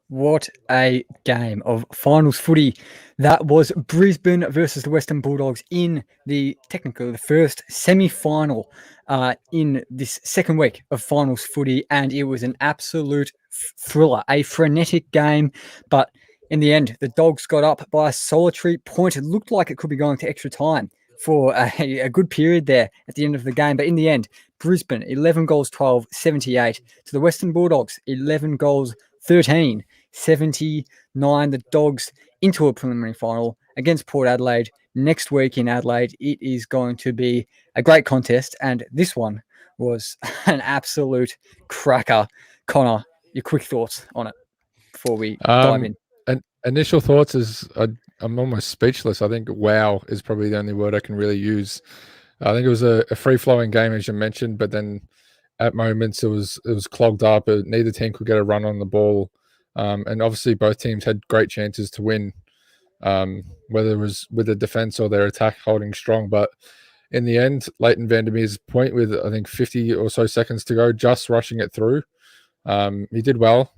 What a game of finals footy. That was Brisbane versus the Western Bulldogs in technically the first semi-final in this second week of finals footy. And it was an absolute thriller, a frenetic game. But in the end, the Dogs got up by a solitary point. It looked like it could be going to extra time for a good period there at the end of the game. But in the end, Brisbane, 11 goals, 12, 78. To the Western Bulldogs, 11 goals, 13, 79. The Dogs into a preliminary final against Port Adelaide next week in Adelaide. It is going to be a great contest, and this one was an absolute cracker. Connor, your quick thoughts on it before we dive in. And initial thoughts is I'm almost speechless. I think wow is probably the only word I can really use. I think it was a free-flowing game, as you mentioned, but then at moments it was clogged up. Neither team could get a run on the ball. And obviously both teams had great chances to win, whether it was with the defense or their attack holding strong. But in the end, Leighton Vandermeer's point with, I think, 50 or so seconds to go, just rushing it through. He did well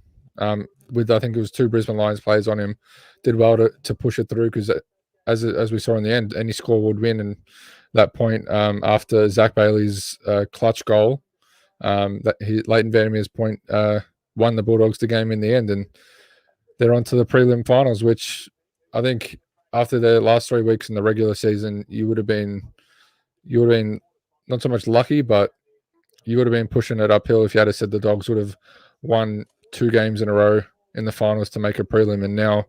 with, I think it was 2 Brisbane Lions players on him, did well to push it through because as we saw in the end, any score would win. And that point after Zach Bailey's clutch goal, Leighton Vandermeer's point won the Bulldogs the game in the end, and they're on to the prelim finals, which I think after the last 3 weeks in the regular season, you would have been not so much lucky, but you would have been pushing it uphill if you had said the Dogs would have won 2 games in a row in the finals to make a prelim. And now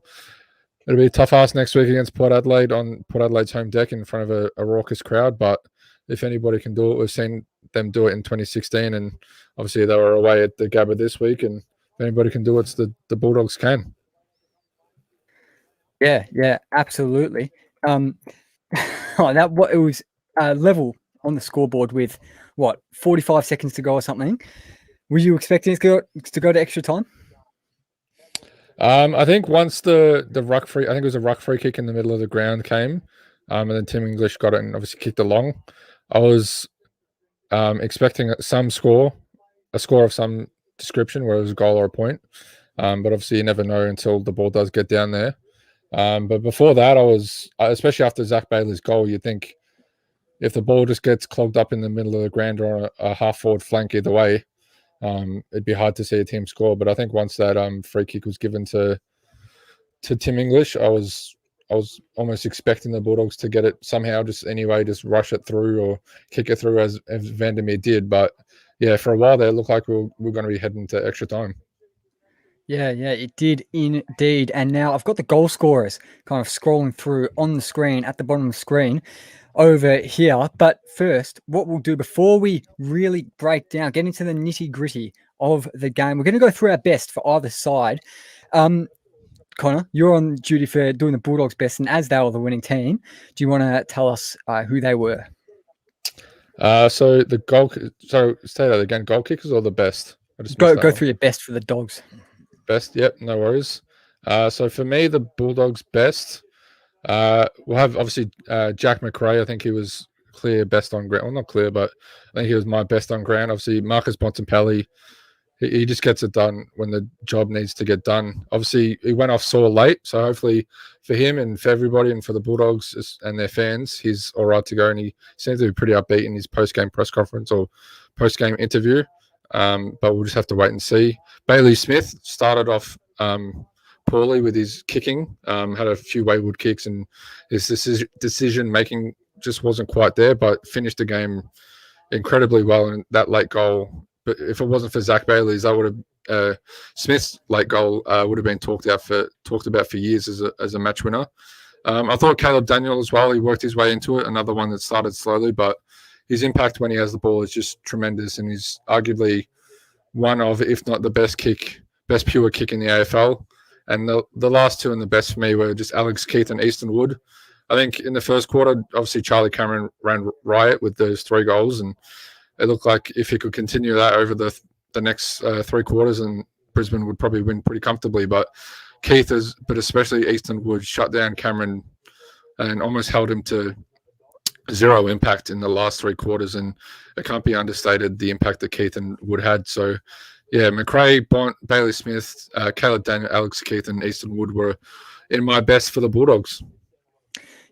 it'll be a tough ask next week against Port Adelaide on Port Adelaide's home deck in front of a raucous crowd. But if anybody can do it, we've seen them do it in 2016, and obviously they were away at the Gabba this week, and if anybody can do it, the Bulldogs can. Yeah, absolutely. It was level on the scoreboard with 45 seconds to go or something. Were you expecting it to go to extra time? I think once the ruck free, I think it was a ruck free kick in the middle of the ground came, and then Tim English got it and obviously kicked along. I was expecting a score of some description, where it was a goal or a point. But obviously you never know until the ball does get down there. But before that, I was, especially after Zach Bailey's goal, you'd think if the ball just gets clogged up in the middle of the ground or a half-forward flank either way, it'd be hard to see a team score. But I think once that free kick was given to Tim English, I was almost expecting the Bulldogs to get it somehow, just rush it through or kick it through as Vandermeer did. But yeah, for a while there, it looked like we're going to be heading to extra time. Yeah, it did indeed. And now I've got the goal scorers kind of scrolling through on the screen, at the bottom of the screen over here. But first, what we'll do before we really break down, get into the nitty-gritty of the game, we're going to go through our best for either side. Connor, you're on duty for doing the Bulldogs' best, and as they were the winning team, do you want to tell us who they were? So say that again. Goal kickers or the best? Go through your best for the Dogs. Best, yep, no worries. So for me, the Bulldogs' best, we'll have obviously Jack McRae. I think he was clear best on ground. Well, not clear, but I think he was my best on ground. Obviously, Marcus Bontempelli, he just gets it done when the job needs to get done. Obviously, he went off sore late, so hopefully for him and for everybody and for the Bulldogs and their fans, he's all right to go. And he seems to be pretty upbeat in his post-game press conference or post-game interview. But we'll just have to wait and see. Bayley Smith started off poorly with his kicking, had a few wayward kicks, and his decision making just wasn't quite there, but finished the game incredibly well in that late goal. But if it wasn't for Zach Bailey's, that would have Smith's late goal would have been talked about for years as a match winner. I thought Caleb Daniel as well. He worked his way into it. Another one that started slowly, but his impact when he has the ball is just tremendous, and he's arguably one of, if not the best pure kick in the AFL. And the last two and the best for me were just Alex Keith and Easton Wood. I think in the first quarter, obviously Charlie Cameron ran riot with those 3 goals, and it looked like if he could continue that over the next 3 quarters, and Brisbane would probably win pretty comfortably. But Keith but especially Easton Wood, shut down Cameron and almost held him to 0 impact in the last 3 quarters, and it can't be understated the impact that Keith and Wood had. So, yeah, McRae, Bont, Bayley Smith, Caleb Daniel, Alex Keith, and Easton Wood were in my best for the Bulldogs.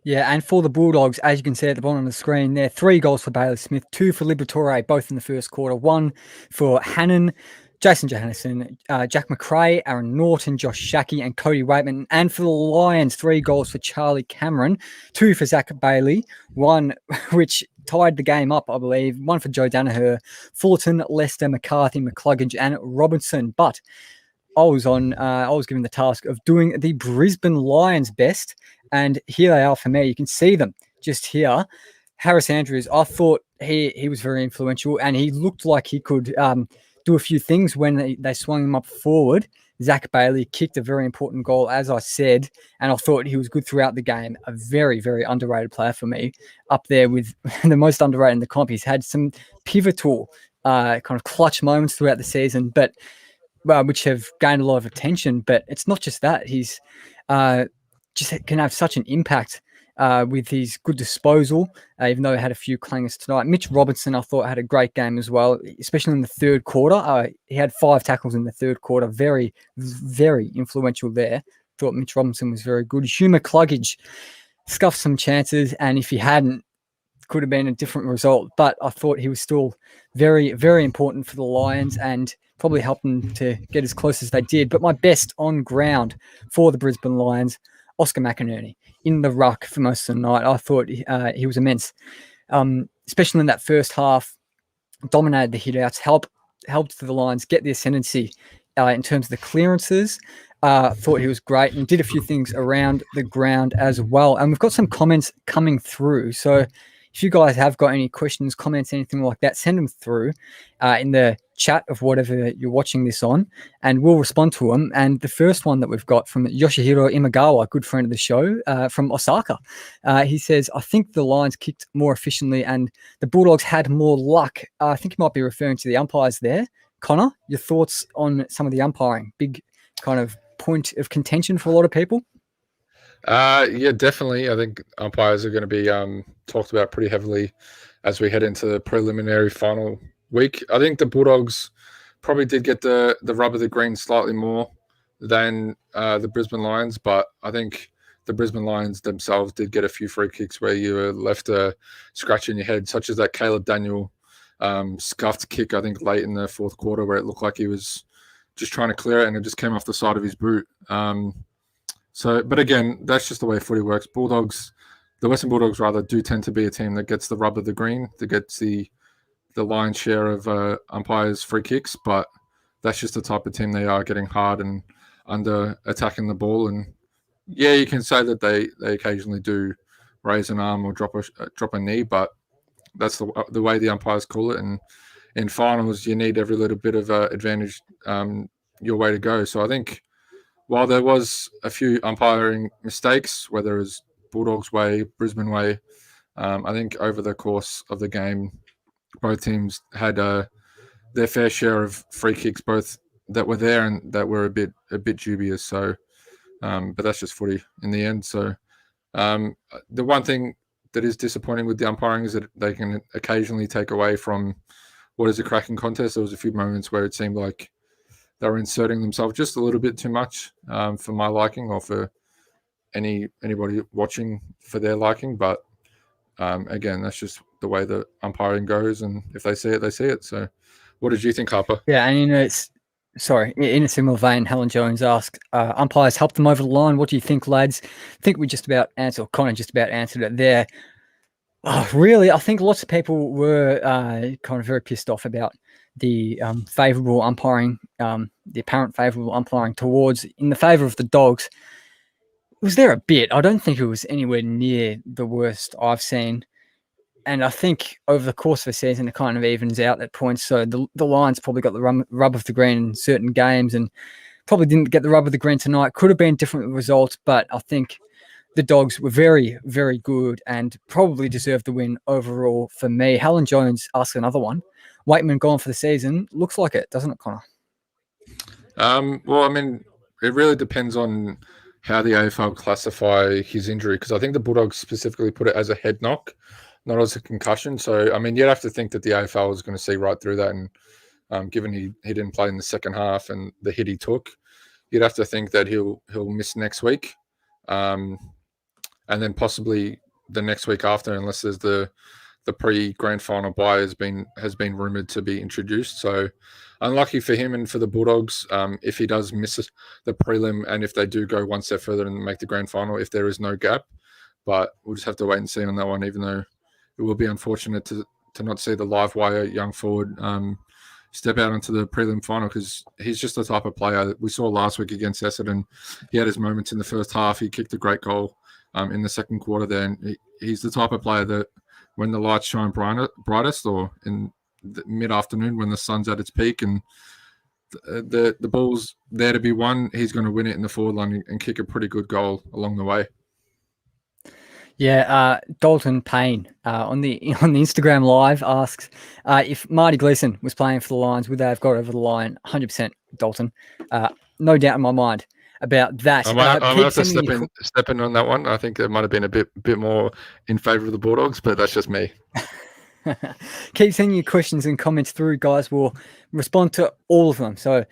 Yeah, and for the Bulldogs, as you can see at the bottom of the screen there, 3 goals for Bayley Smith, 2 for Liberatore, both in the first quarter, 1 for Hannon, Jason Johannesson, Jack McRae, Aaron Norton, Josh Shackey, and Cody Waitman. And for the Lions, 3 goals for Charlie Cameron, 2 for Zach Bailey, 1 which tied the game up, I believe, 1 for Joe Donahue, Fullerton, Lester, McCarthy, McCluggage, and Robinson. But I was given the task of doing the Brisbane Lions best, and here they are for me. You can see them just here. Harris Andrews, I thought he was very influential, and he looked like he could do a few things when they swung him up forward. Zach Bailey kicked a very important goal, as I said, and I thought he was good throughout the game. A very, very underrated player for me, up there with the most underrated in the comp. He's had some pivotal kind of clutch moments throughout the season, but which have gained a lot of attention. But it's not just that. He's just can have such an impact with his good disposal, even though he had a few clangers tonight. Mitch Robinson, I thought, had a great game as well, especially in the third quarter. He had 5 tackles in the third quarter. Very, very influential there. Thought Mitch Robinson was very good. Hugh McCluggage scuffed some chances, and if he hadn't, could have been a different result. But I thought he was still very, very important for the Lions and probably helped them to get as close as they did. But my best on ground for the Brisbane Lions, Oscar McInerney, in the ruck for most of the night. I thought he was immense, especially in that first half. Dominated the hitouts, helped the Lions get the ascendancy in terms of the clearances. Thought he was great and did a few things around the ground as well. And we've got some comments coming through. So if you guys have got any questions, comments, anything like that, send them through in the chat of whatever you're watching this on, and we'll respond to them. And the first one that we've got from Yoshihiro Imagawa, good friend of the show, from Osaka. He says, I think the Lions kicked more efficiently and the Bulldogs had more luck. I think you might be referring to the umpires there. Connor, your thoughts on some of the umpiring? Big kind of point of contention for a lot of people. Yeah, definitely. I think umpires are going to be talked about pretty heavily as we head into the preliminary final week. I think the Bulldogs probably did get the rub of the green slightly more than the Brisbane Lions, but I think the Brisbane Lions themselves did get a few free kicks where you were left a scratch in your head, such as that Caleb Daniel scuffed kick, I think, late in the fourth quarter, where it looked like he was just trying to clear it and it just came off the side of his boot. But again, that's just the way footy works. The Western Bulldogs rather do tend to be a team that gets the rub of the green, that gets the lion's share of umpires' free kicks, but that's just the type of team they are, getting hard and under attacking the ball. And yeah, you can say that they occasionally do raise an arm or drop a knee, but that's the way the umpires call it. And in finals, you need every little bit of advantage your way to go. So I think while there was a few umpiring mistakes, whether it was Bulldogs way, Brisbane way, I think over the course of the game, both teams had their fair share of free kicks, both that were there and that were a bit dubious. So, but that's just footy in the end. So, the one thing that is disappointing with the umpiring is that they can occasionally take away from what is a cracking contest. There was a few moments where it seemed like they were inserting themselves just a little bit too much for my liking, or for anybody watching for their liking. But again, that's just the way the umpiring goes, and if they see it, they see it. So what did you think, Harper? Yeah, and in a similar vein, Helen Jones asked, umpires helped them over the line. What do you think, lads? I think we just about answered, or Connor just about answered it there. Really, I think lots of people were kind of very pissed off about the favourable umpiring, the apparent favourable umpiring in the favour of the Dogs. Was there a bit? I don't think it was anywhere near the worst I've seen. And I think over the course of the season, it kind of evens out at points. So the Lions probably got the rub of the green in certain games and Probably didn't get the rub of the green tonight. Could have been different results, but I think the Dogs were very, very good and probably deserved the win overall for me. Helen Jones asked another one. Waitman gone for the season. Looks like it, doesn't it, Connor? Well, I mean, it really depends on how the AFL classify his injury, because I think the Bulldogs specifically put it as a head knock, not as a concussion. So, I mean, you'd have to think that the AFL is going to see right through that. And given he didn't play in the second half and the hit he took, you'd have to think that he'll miss next week. And then possibly the next week after, unless there's the pre-grand final bye has been rumoured to be introduced. So unlucky for him and for the Bulldogs if he does miss the prelim, and if they do go one step further and make the grand final, if there is no gap. But we'll just have to wait and see on that one, even though it will be unfortunate to not see the live wire young forward step out into the prelim final, because he's just the type of player that we saw last week against Essendon. He had his moments in the first half. He kicked a great goal in the second quarter there. And he's the type of player that when the lights shine brightest, or in the mid-afternoon when the sun's at its peak and the ball's there to be won, he's going to win it in the forward line and kick a pretty good goal along the way. Yeah, Dalton Payne on the Instagram live asks if Marty Gleeson was playing for the Lions, would they have got over the line? 100%, Dalton. No doubt in my mind about that. I might have to step in on that one. I think it might have been a bit more in favour of the Bulldogs, but that's just me. Keep sending your questions and comments through, guys. We'll respond to all of them. So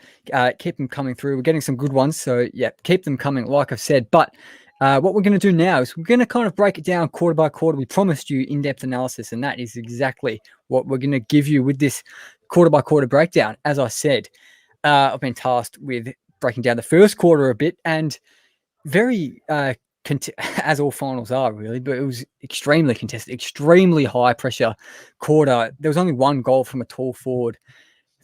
keep them coming through. We're getting some good ones. So, yeah, keep them coming, like I've said. But what we're going to do now is we're going to kind of break it down quarter by quarter. We promised you in-depth analysis, and that is exactly what we're going to give you with this quarter by quarter breakdown. As I said, I've been tasked with breaking down the first quarter a bit, and very, as all finals are really, but it was extremely contested, extremely high pressure quarter. There was only one goal from a tall forward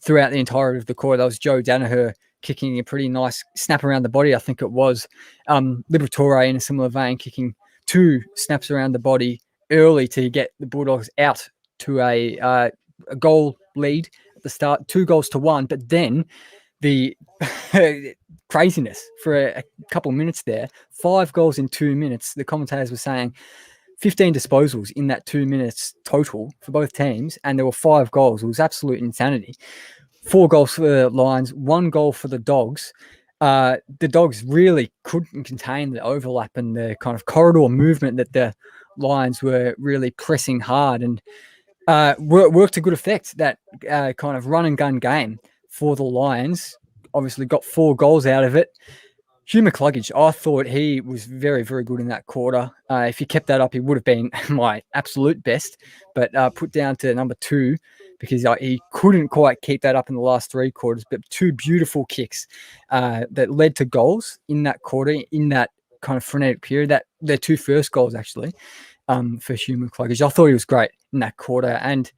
throughout the entirety of the quarter. That was Joe Donahue kicking a pretty nice snap around the body, I think it was. Liberatore in a similar vein, kicking 2 snaps around the body early to get the Bulldogs out to a goal lead at the start, 2-1. But then the craziness for a couple of minutes there, 5 goals in 2 minutes. The commentators were saying 15 disposals in that 2 minutes total for both teams, and there were 5 goals. It was absolute insanity. 4 goals for the Lions, 1 goal for the Dogs. The Dogs really couldn't contain the overlap and the kind of corridor movement that the Lions were really pressing hard, and worked to good effect. That kind of run and gun game for the Lions obviously got 4 goals out of it. Hugh McCluggage, I thought he was very, very good in that quarter. If he kept that up, he would have been my absolute best, but put down to number 2 because he couldn't quite keep that up in the last 3 quarters. But 2 beautiful kicks that led to goals in that quarter, in that kind of frenetic period. That their 2 first goals, actually, for Hugh McCluggage. I thought he was great in that quarter. And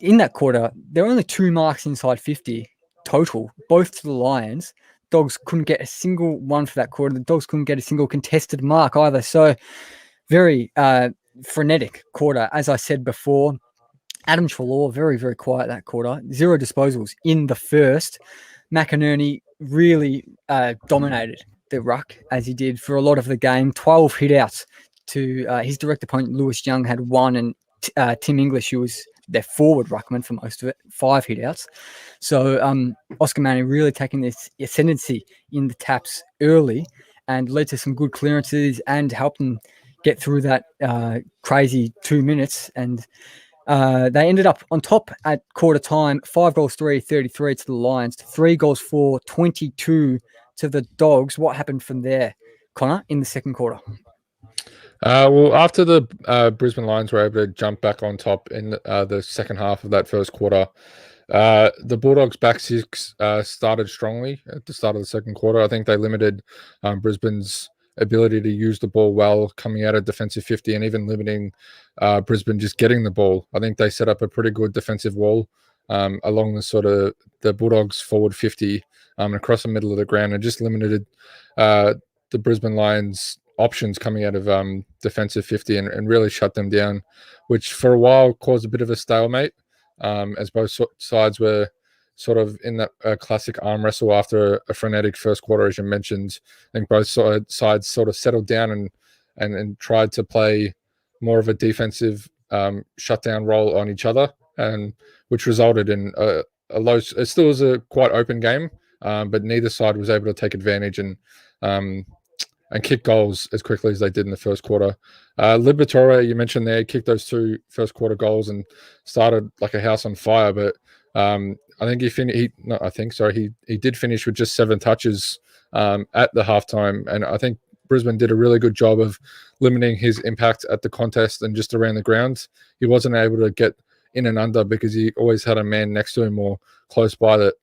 in that quarter, there were only 2 marks inside 50 total, both to the Lions. Dogs couldn't get a single one for that quarter. The Dogs couldn't get a single contested mark either. So very frenetic quarter. As I said before, Adam Treloar, very, very quiet that quarter. 0 disposals in the first. McInerney really dominated the ruck, as he did for a lot of the game. 12 hit-outs to his direct opponent. Lewis Young had 1, and Tim English, who was their forward ruckman for most of it, 5 hit-outs. So Oscar Manning really taking this ascendancy in the taps early and led to some good clearances and helped them get through that crazy 2 minutes. And they ended up on top at quarter time, 5 goals 3, 33 to the Lions, 3 goals 4, 22 to the Dogs. What happened from there, Connor, in the second quarter? Well, after the Brisbane Lions were able to jump back on top in the second half of that first quarter, the Bulldogs' back 6 started strongly at the start of the second quarter. I think they limited Brisbane's ability to use the ball well coming out of defensive 50, and even limiting Brisbane just getting the ball. I think they set up a pretty good defensive wall along the sort of the Bulldogs forward 50 across the middle of the ground, and just limited the Brisbane Lions options coming out of defensive 50 and really shut them down, which for a while caused a bit of a stalemate as both sides were sort of in that classic arm wrestle after a frenetic first quarter, as you mentioned. I think both sides sort of settled down and tried to play more of a defensive shutdown role on each other, and which resulted in a low. It still was a quite open game, but neither side was able to take advantage and kick goals as quickly as they did in the first quarter. Liberatore, you mentioned there, kicked those 2 first quarter goals and started like a house on fire. But I think he did finish with just 7 touches at the halftime, and I think Brisbane did a really good job of limiting his impact at the contest and just around the ground. He wasn't able to get in and under because he always had a man next to him or close by that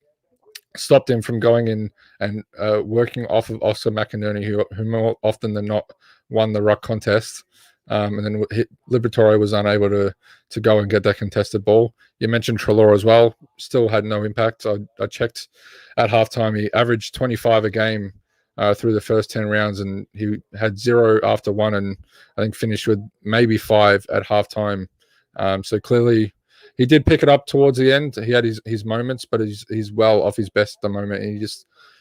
stopped him from going in and working off of Oscar McInerney, who more often than not won the ruck contest. And then Liberatore was unable to go and get that contested ball. You mentioned Treloar as well, still had no impact. I checked at halftime, he averaged 25 a game through the first 10 rounds, and he had 0 after 1, and I think finished with maybe 5 at halftime. So clearly he did pick it up towards the end. He had his moments, but he's well off his best at the moment. And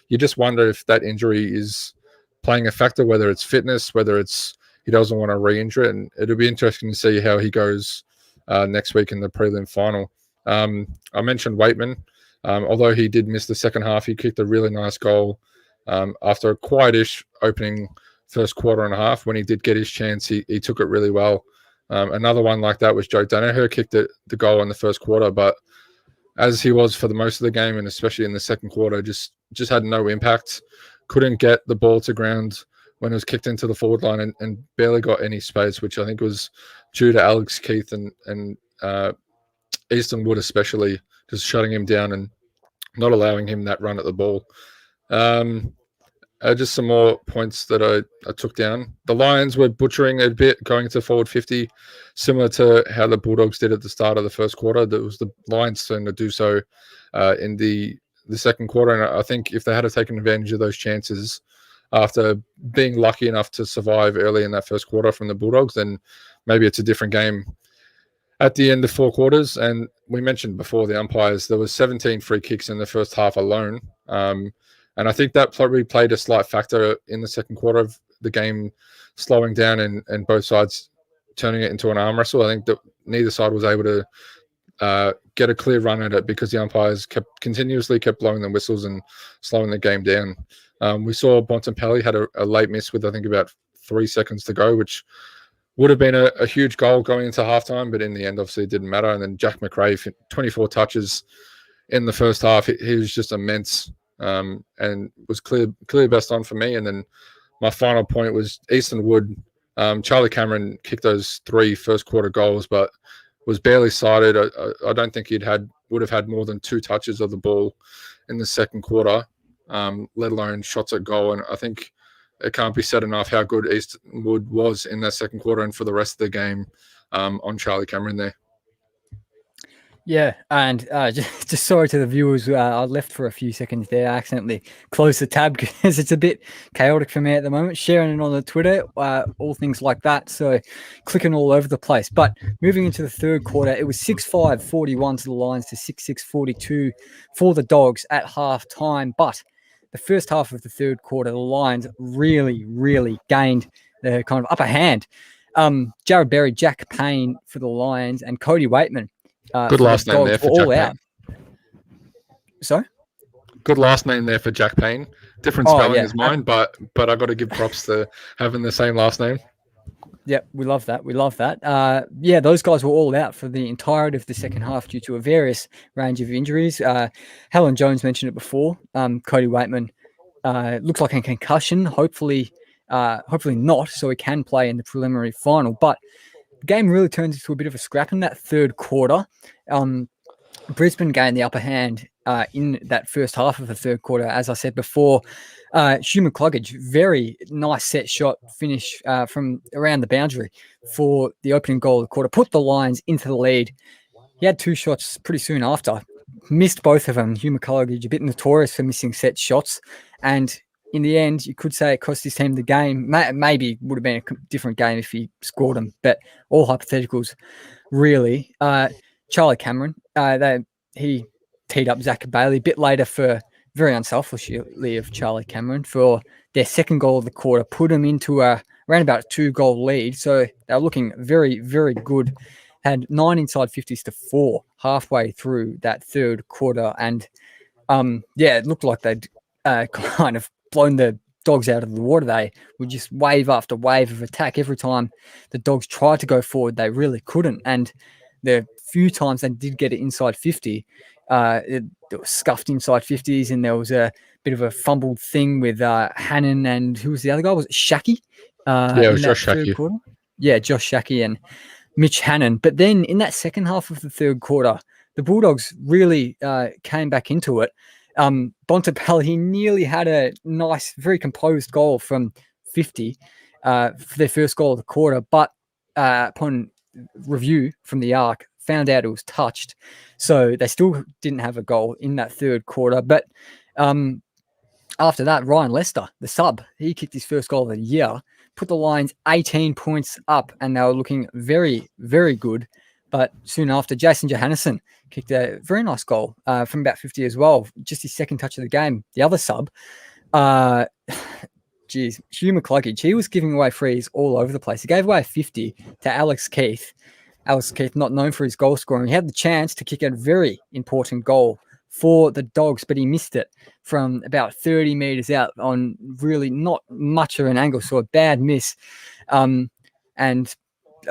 you just wonder if that injury is playing a factor, whether it's fitness, whether it's he doesn't want to re-injure it. And it'll be interesting to see how he goes next week in the prelim final. I mentioned Waitman. Although he did miss the second half, he kicked a really nice goal after a quietish opening first quarter and a half. When he did get his chance, he took it really well. Another one like that was Joe Donahue, kicked the goal in the first quarter, but as he was for the most of the game, and especially in the second quarter, just had no impact. Couldn't get the ball to ground when it was kicked into the forward line, and barely got any space, which I think was due to Alex Keith and Easton Wood especially, just shutting him down and not allowing him that run at the ball. Just some more points that I took down. The Lions were butchering a bit, going to forward 50, similar to how the Bulldogs did at the start of the first quarter. That was the Lions turn to do so in the second quarter. And I think if they had taken advantage of those chances after being lucky enough to survive early in that first quarter from the Bulldogs, then maybe it's a different game at the end of 4 quarters. And we mentioned before the umpires, there was 17 free kicks in the first half alone. And I think that probably played a slight factor in the second quarter of the game slowing down and both sides turning it into an arm wrestle. I think that neither side was able to get a clear run at it because the umpires continuously kept blowing the whistles and slowing the game down. We saw Bontempelli had a late miss with, I think, about 3 seconds to go, which would have been a huge goal going into halftime, but in the end, obviously, it didn't matter. And then Jack McRae, 24 touches in the first half. He was just immense. And was clear best on for me. And then my final point was Easton Wood. Charlie Cameron kicked those 3 first quarter goals, but was barely sighted. I don't think would have had more than 2 touches of the ball in the second quarter, let alone shots at goal. And I think it can't be said enough how good Easton Wood was in that second quarter and for the rest of the game on Charlie Cameron there. Yeah, and just sorry to the viewers, I left for a few seconds there. I accidentally closed the tab because it's a bit chaotic for me at the moment, sharing it on the Twitter, all things like that. So clicking all over the place. But moving into the third quarter, it was 6-5-41 to the Lions to 6-6-42 for the Dogs at half time. But the first half of the third quarter, the Lions really, really gained the kind of upper hand. Jared Berry, Jack Payne for the Lions, and Cody Waitman. Good last name there for Jack Payne. Sorry? Good last name there for Jack Payne. Different spelling as mine, but I got to give props to having the same last name. Yeah, we love that. Those guys were all out for the entirety of the second half due to a various range of injuries. Helen Jones mentioned it before. Cody Waitman looks like a concussion. Hopefully not, so he can play in the preliminary final. But the game really turns into a bit of a scrap in that third quarter. Brisbane gained the upper hand in that first half of the third quarter. As I said before, Hugh McCluggage, very nice set shot finish from around the boundary for the opening goal of the quarter, put the Lions into the lead. He had 2 shots pretty soon after, missed both of them. Hugh McCluggage, a bit notorious for missing set shots, and in the end, you could say it cost his team the game. Maybe it would have been a different game if he scored them, but all hypotheticals, really. Charlie Cameron, he teed up Zach Bayley a bit later for, very unselfishly of Charlie Cameron, for their second goal of the quarter, put them into around about a 2-goal lead. So they were looking very, very good. Had 9 inside 50s to 4 halfway through that third quarter. And it looked like they'd kind of blown the Dogs out of the water. They would just wave after wave of attack. Every time the Dogs tried to go forward, they really couldn't. And the few times they did get it inside 50, it was scuffed inside 50s, and there was a bit of a fumbled thing with Hannon and who was the other guy? Was it Shackey? It was Josh Shackey. Yeah, Josh Shackey and Mitch Hannon. But then in that second half of the third quarter, the Bulldogs really came back into it. Bontempelli, he nearly had a nice, very composed goal from 50 for their first goal of the quarter, but upon review from the ARC, found out it was touched. So they still didn't have a goal in that third quarter. But after that, Ryan Lester, the sub, he kicked his first goal of the year, put the Lions 18 points up, and they were looking very, very good. But soon after, Jason Johannesson kicked a very nice goal from about 50 as well. Just his second touch of the game. The other sub, Hugh McCluggage, he was giving away frees all over the place. He gave away a 50 to Alex Keith. Alex Keith, not known for his goal scoring. He had the chance to kick a very important goal for the Dogs, but he missed it from about 30 metres out on really not much of an angle, so a bad miss. And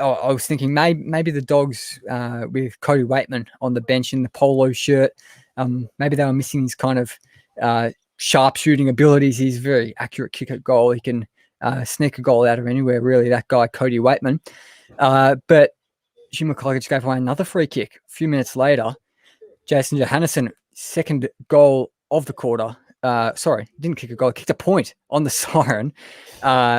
I was thinking maybe the Dogs with Cody Waitman on the bench in the polo shirt, maybe they were missing his kind of sharp shooting abilities. He's a very accurate kick at goal. He can sneak a goal out of anywhere, really, that guy, Cody Waitman. But Hugh McCluggage gave away another free kick. A few minutes later, Jason Johannesson, second goal of the quarter. Didn't kick a goal, kicked a point on the siren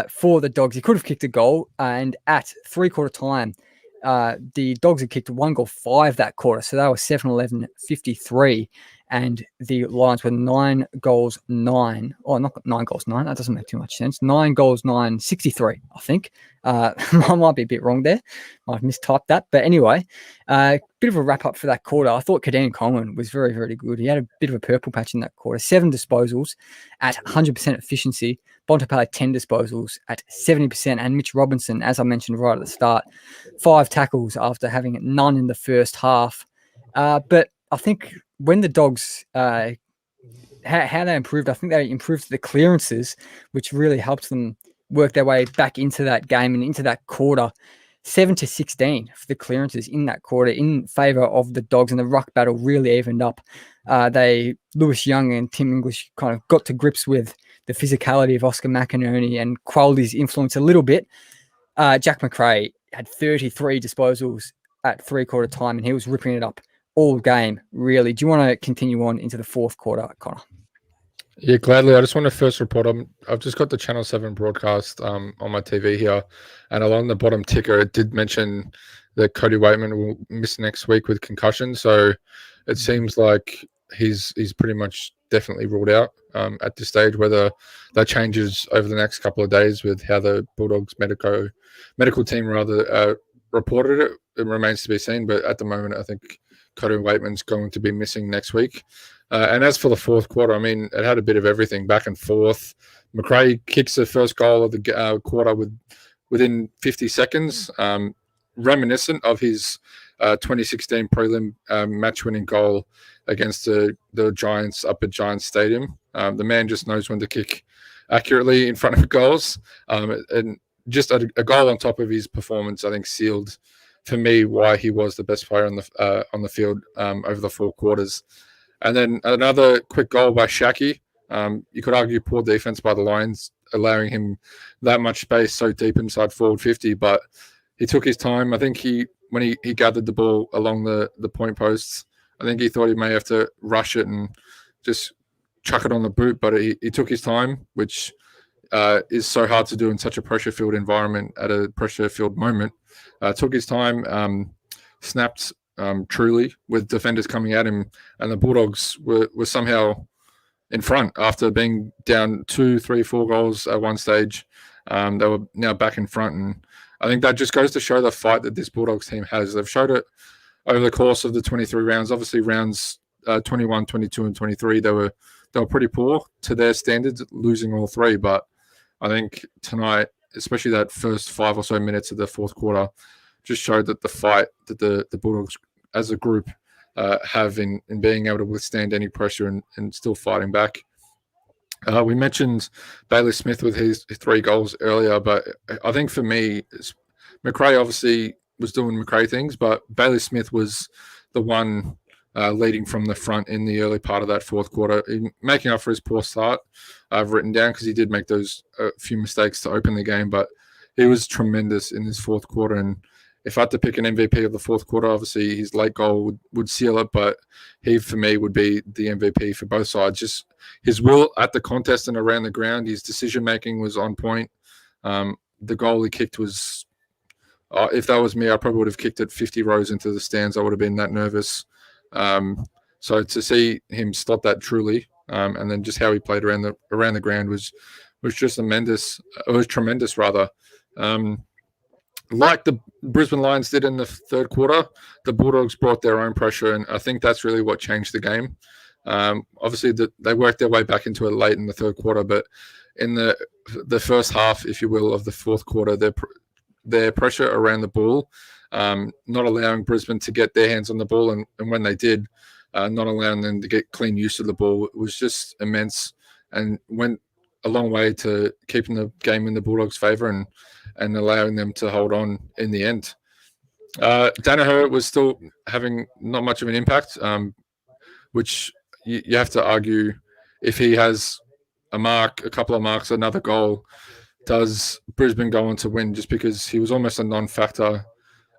for the Dogs. He could have kicked a goal, and at 3-quarter time, the Dogs had kicked 1 goal 5 that quarter, so they were 7-11-53, and the Lions were 9 goals 9. Oh, not 9 goals 9. That doesn't make too much sense. 9 goals 9, 63, I think. I might be a bit wrong there. I've mistyped that. But anyway, bit of a wrap-up for that quarter. I thought Kadeem Coleman was very, very good. He had a bit of a purple patch in that quarter. 7 disposals at 100% efficiency. Bontempelli 10 disposals at 70%. And Mitch Robinson, as I mentioned right at the start, 5 tackles after having none in the first half. But I think when the Dogs, how they improved, I think they improved the clearances, which really helped them work their way back into that game and into that quarter. 7-16 for the clearances in that quarter in favour of the Dogs, and the ruck battle really evened up. Lewis Young and Tim English kind of got to grips with the physicality of Oscar McInerney and quelled his influence a little bit. Jack McRae had 33 disposals at 3-quarter time, and he was ripping it up all game, really. Do you want to continue on into the fourth quarter, Connor? Yeah, gladly. I just want to first report, I've just got the Channel 7 broadcast on my TV here, and along the bottom ticker, it did mention that Cody Waitman will miss next week with concussion. So it seems like he's pretty much definitely ruled out at this stage. Whether that changes over the next couple of days with how the Bulldogs medical team reported it, it remains to be seen. But at the moment, I think Cody Waitman's going to be missing next week. And as for the fourth quarter, I mean, it had a bit of everything back and forth. McRae kicks the first goal of the quarter within 50 seconds, reminiscent of his 2016 prelim match-winning goal against the Giants up at Giants Stadium. The man just knows when to kick accurately in front of goals. And just a goal on top of his performance, I think, sealed for me why he was the best player on the field over the 4 quarters. And then another quick goal by Shackey. You could argue poor defense by the Lions, allowing him that much space so deep inside forward 50, but he took his time. I think when he gathered the ball along the point posts, I think he thought he may have to rush it and just chuck it on the boot, but he took his time, which is so hard to do in such a pressure-filled environment at a pressure-filled moment. Took his time, snapped truly with defenders coming at him, and the Bulldogs were somehow in front after being down 2, 3, 4 goals at one stage. They were now back in front, and I think that just goes to show the fight that this Bulldogs team has. They've showed it over the course of the 23 rounds. Obviously, rounds 21, 22, and 23, they were pretty poor to their standards, losing all three. But I think tonight, especially that first 5 or so minutes of the fourth quarter, just showed that the fight that the Bulldogs as a group have in being able to withstand any pressure and still fighting back. We mentioned Bayley Smith with his 3 goals earlier, but I think for me, McRae obviously was doing McRae things, but Bayley Smith was the one leading from the front in the early part of that fourth quarter, making up for his poor start. I've written down because he did make those few mistakes to open the game, but he was tremendous in his fourth quarter. And if I had to pick an MVP of the fourth quarter, obviously his late goal would seal it, but he, for me, would be the MVP for both sides. Just his will at the contest and around the ground, his decision-making was on point. The goal he kicked was, if that was me, I probably would have kicked it 50 rows into the stands. I would have been that nervous. So to see him stop that truly, and then just how he played around the ground was just tremendous. It was tremendous, rather. Like the Brisbane Lions did in the third quarter, the Bulldogs brought their own pressure, and I think that's really what changed the game. Obviously, they worked their way back into it late in the third quarter, but in the first half, if you will, of the fourth quarter, their pressure around the ball, not allowing Brisbane to get their hands on the ball, and when they did, not allowing them to get clean use of the ball, it was just immense and went a long way to keeping the game in the Bulldogs' favour and allowing them to hold on in the end. Donahue was still having not much of an impact, which you have to argue if he has a couple of marks, another goal, does Brisbane go on to win, just because he was almost a non-factor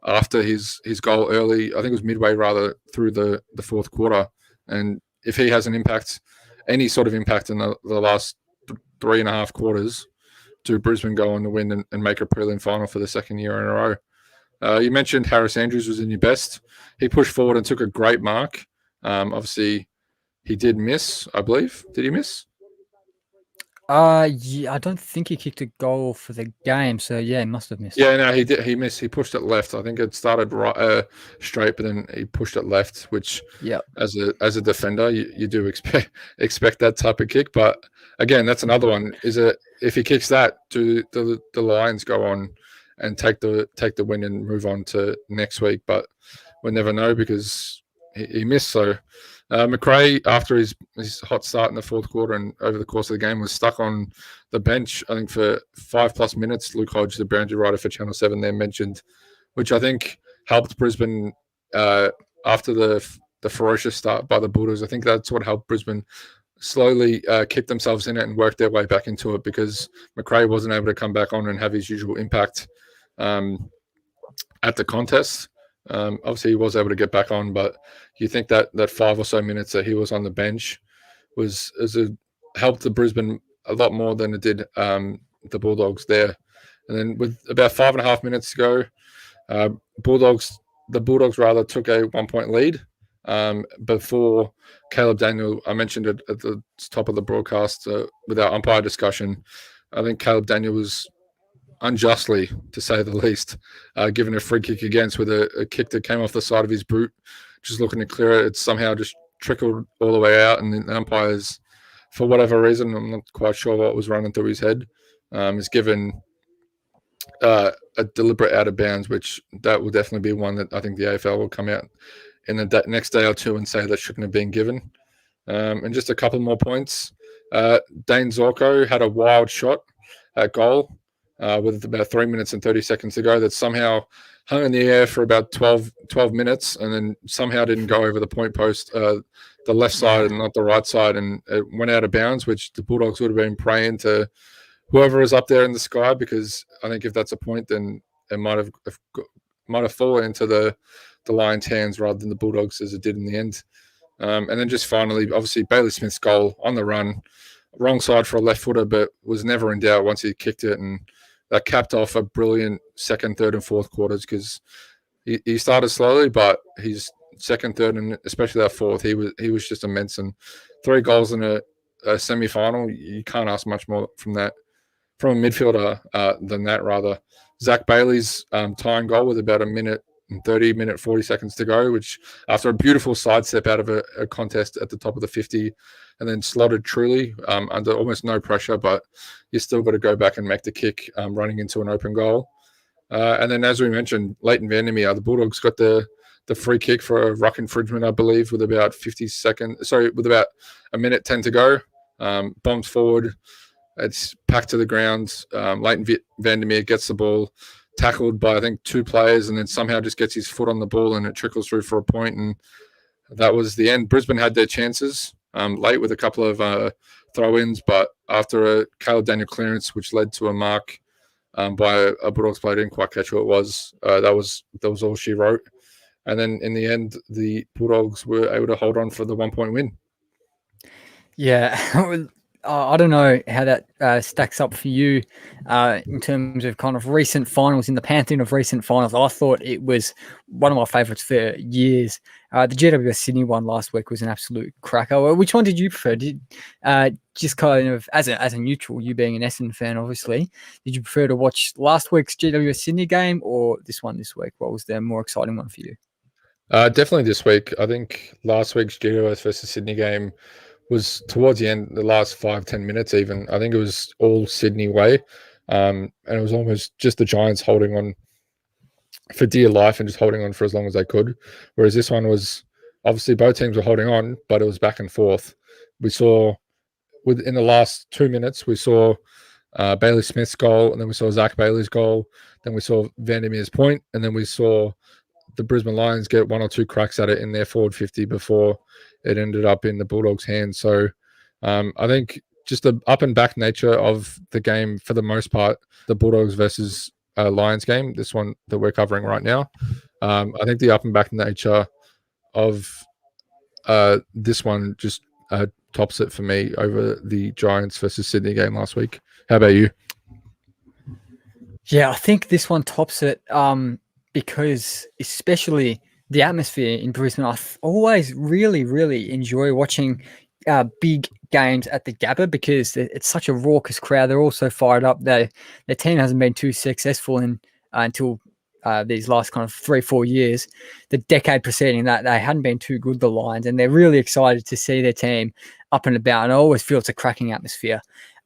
after his goal early. I think it was midway rather through the fourth quarter. And if he has an impact, any sort of impact in the last 3.5 quarters, do Brisbane go on to win and make a prelim final for the second year in a row. You mentioned Harris Andrews was in your best. He pushed forward and took a great mark. Obviously, he did miss, I believe. Did he miss? Yeah, I don't think he kicked a goal for the game, so yeah, he must have missed. Yeah, no, he did. He missed. He pushed it left. I think it started right, straight, but then he pushed it left. Which, yeah, as a defender, you do expect that type of kick. But again, that's another one. If he kicks that, do the Lions go on and take the win and move on to next week? But we'll never know because he missed. So McRae, after his hot start in the fourth quarter and over the course of the game, was stuck on the bench, I think, for 5+ minutes. Luke Hodge, the boundary writer for Channel 7 there, mentioned, which I think helped Brisbane after the ferocious start by the Bulldogs. I think that's what helped Brisbane slowly keep themselves in it and work their way back into it, because McRae wasn't able to come back on and have his usual impact at the contest. Obviously, he was able to get back on, but you think that 5 or so minutes that he was on the bench helped the Brisbane a lot more than it did the Bulldogs there. And then with about 5.5 minutes to go, the Bulldogs took a 1-point lead before Caleb Daniel. I mentioned it at the top of the broadcast with our umpire discussion. I think Caleb Daniel was unjustly, to say the least, given a free kick against, with a kick that came off the side of his boot, just looking to clear it. It somehow just trickled all the way out, and the umpires, for whatever reason, I'm not quite sure what was running through his head, is given a deliberate out of bounds, which that will definitely be one that I think the AFL will come out in the next day or two and say that shouldn't have been given. And just a couple more points. Dane Zorko had a wild shot at goal with about 3 minutes and 30 seconds to go that somehow hung in the air for about 12 minutes and then somehow didn't go over the point post, the left side and not the right side, and it went out of bounds, which the Bulldogs would have been praying to whoever is up there in the sky, because I think if that's a point, then it might have fallen into the Lions' hands rather than the Bulldogs, as it did in the end. And then just finally, obviously, Bayley Smith's goal on the run, wrong side for a left footer, but was never in doubt once he kicked it, and that capped off a brilliant second, third, and fourth quarters, because he started slowly, but his second, third, and especially that fourth, he was just immense. And 3 goals in a semi-final, you can't ask much more from a midfielder than that, rather. Zach Bailey's tying goal with about a minute 30-minute, 40 seconds to go, which after a beautiful sidestep out of a contest at the top of the 50, and then slotted truly under almost no pressure, but you still got to go back and make the kick running into an open goal. And then, as we mentioned, Leighton Vandermeer, the Bulldogs got the free kick for a ruck infringement, I believe, with about with about a minute 10 to go. Bombs forward. It's packed to the ground. Leighton Vandermeer gets the ball, tackled by, I think, 2 players, and then somehow just gets his foot on the ball and it trickles through for a point. And that was the end. Brisbane had their chances late with a couple of throw-ins, but after a Caleb Daniel clearance, which led to a mark by a Bulldogs player, didn't quite catch who it was. That was all she wrote. And then in the end, the Bulldogs were able to hold on for the 1-point win. Yeah, I don't know how that stacks up for you in terms of kind of recent finals, in the pantheon of recent finals. I thought it was one of my favourites for years. The GWS Sydney one last week was an absolute cracker. Which one did you prefer? Just kind of as a neutral, you being an Essendon fan, obviously, did you prefer to watch last week's GWS Sydney game or this one this week? What was the more exciting one for you? Definitely this week. I think last week's GWS versus Sydney game was towards the end, the last 5-10 minutes even. I think it was all Sydney way. And it was almost just the Giants holding on for dear life and just holding on for as long as they could. Whereas this one was, obviously both teams were holding on, but it was back and forth. We saw, in the last 2 minutes, we saw Bayley Smith's goal, and then we saw Zach Bailey's goal. Then we saw Vandermeer's point, and then we saw the Brisbane Lions get 1 or 2 cracks at it in their forward 50 before it ended up in the Bulldogs' hands. So I think just the up and back nature of the game, for the most part, the Bulldogs versus Lions game, this one that we're covering right now, I think the up and back nature of this one just tops it for me over the Giants versus Sydney game last week. How about you? Yeah, I think this one tops it because especially the atmosphere in Brisbane. I always really, really enjoy watching big games at the Gabba because it's such a raucous crowd. They're all so fired up. Their team hasn't been too successful until these last kind of 3-4 years. The decade preceding that, they hadn't been too good, the Lions, and they're really excited to see their team up and about. And I always feel it's a cracking atmosphere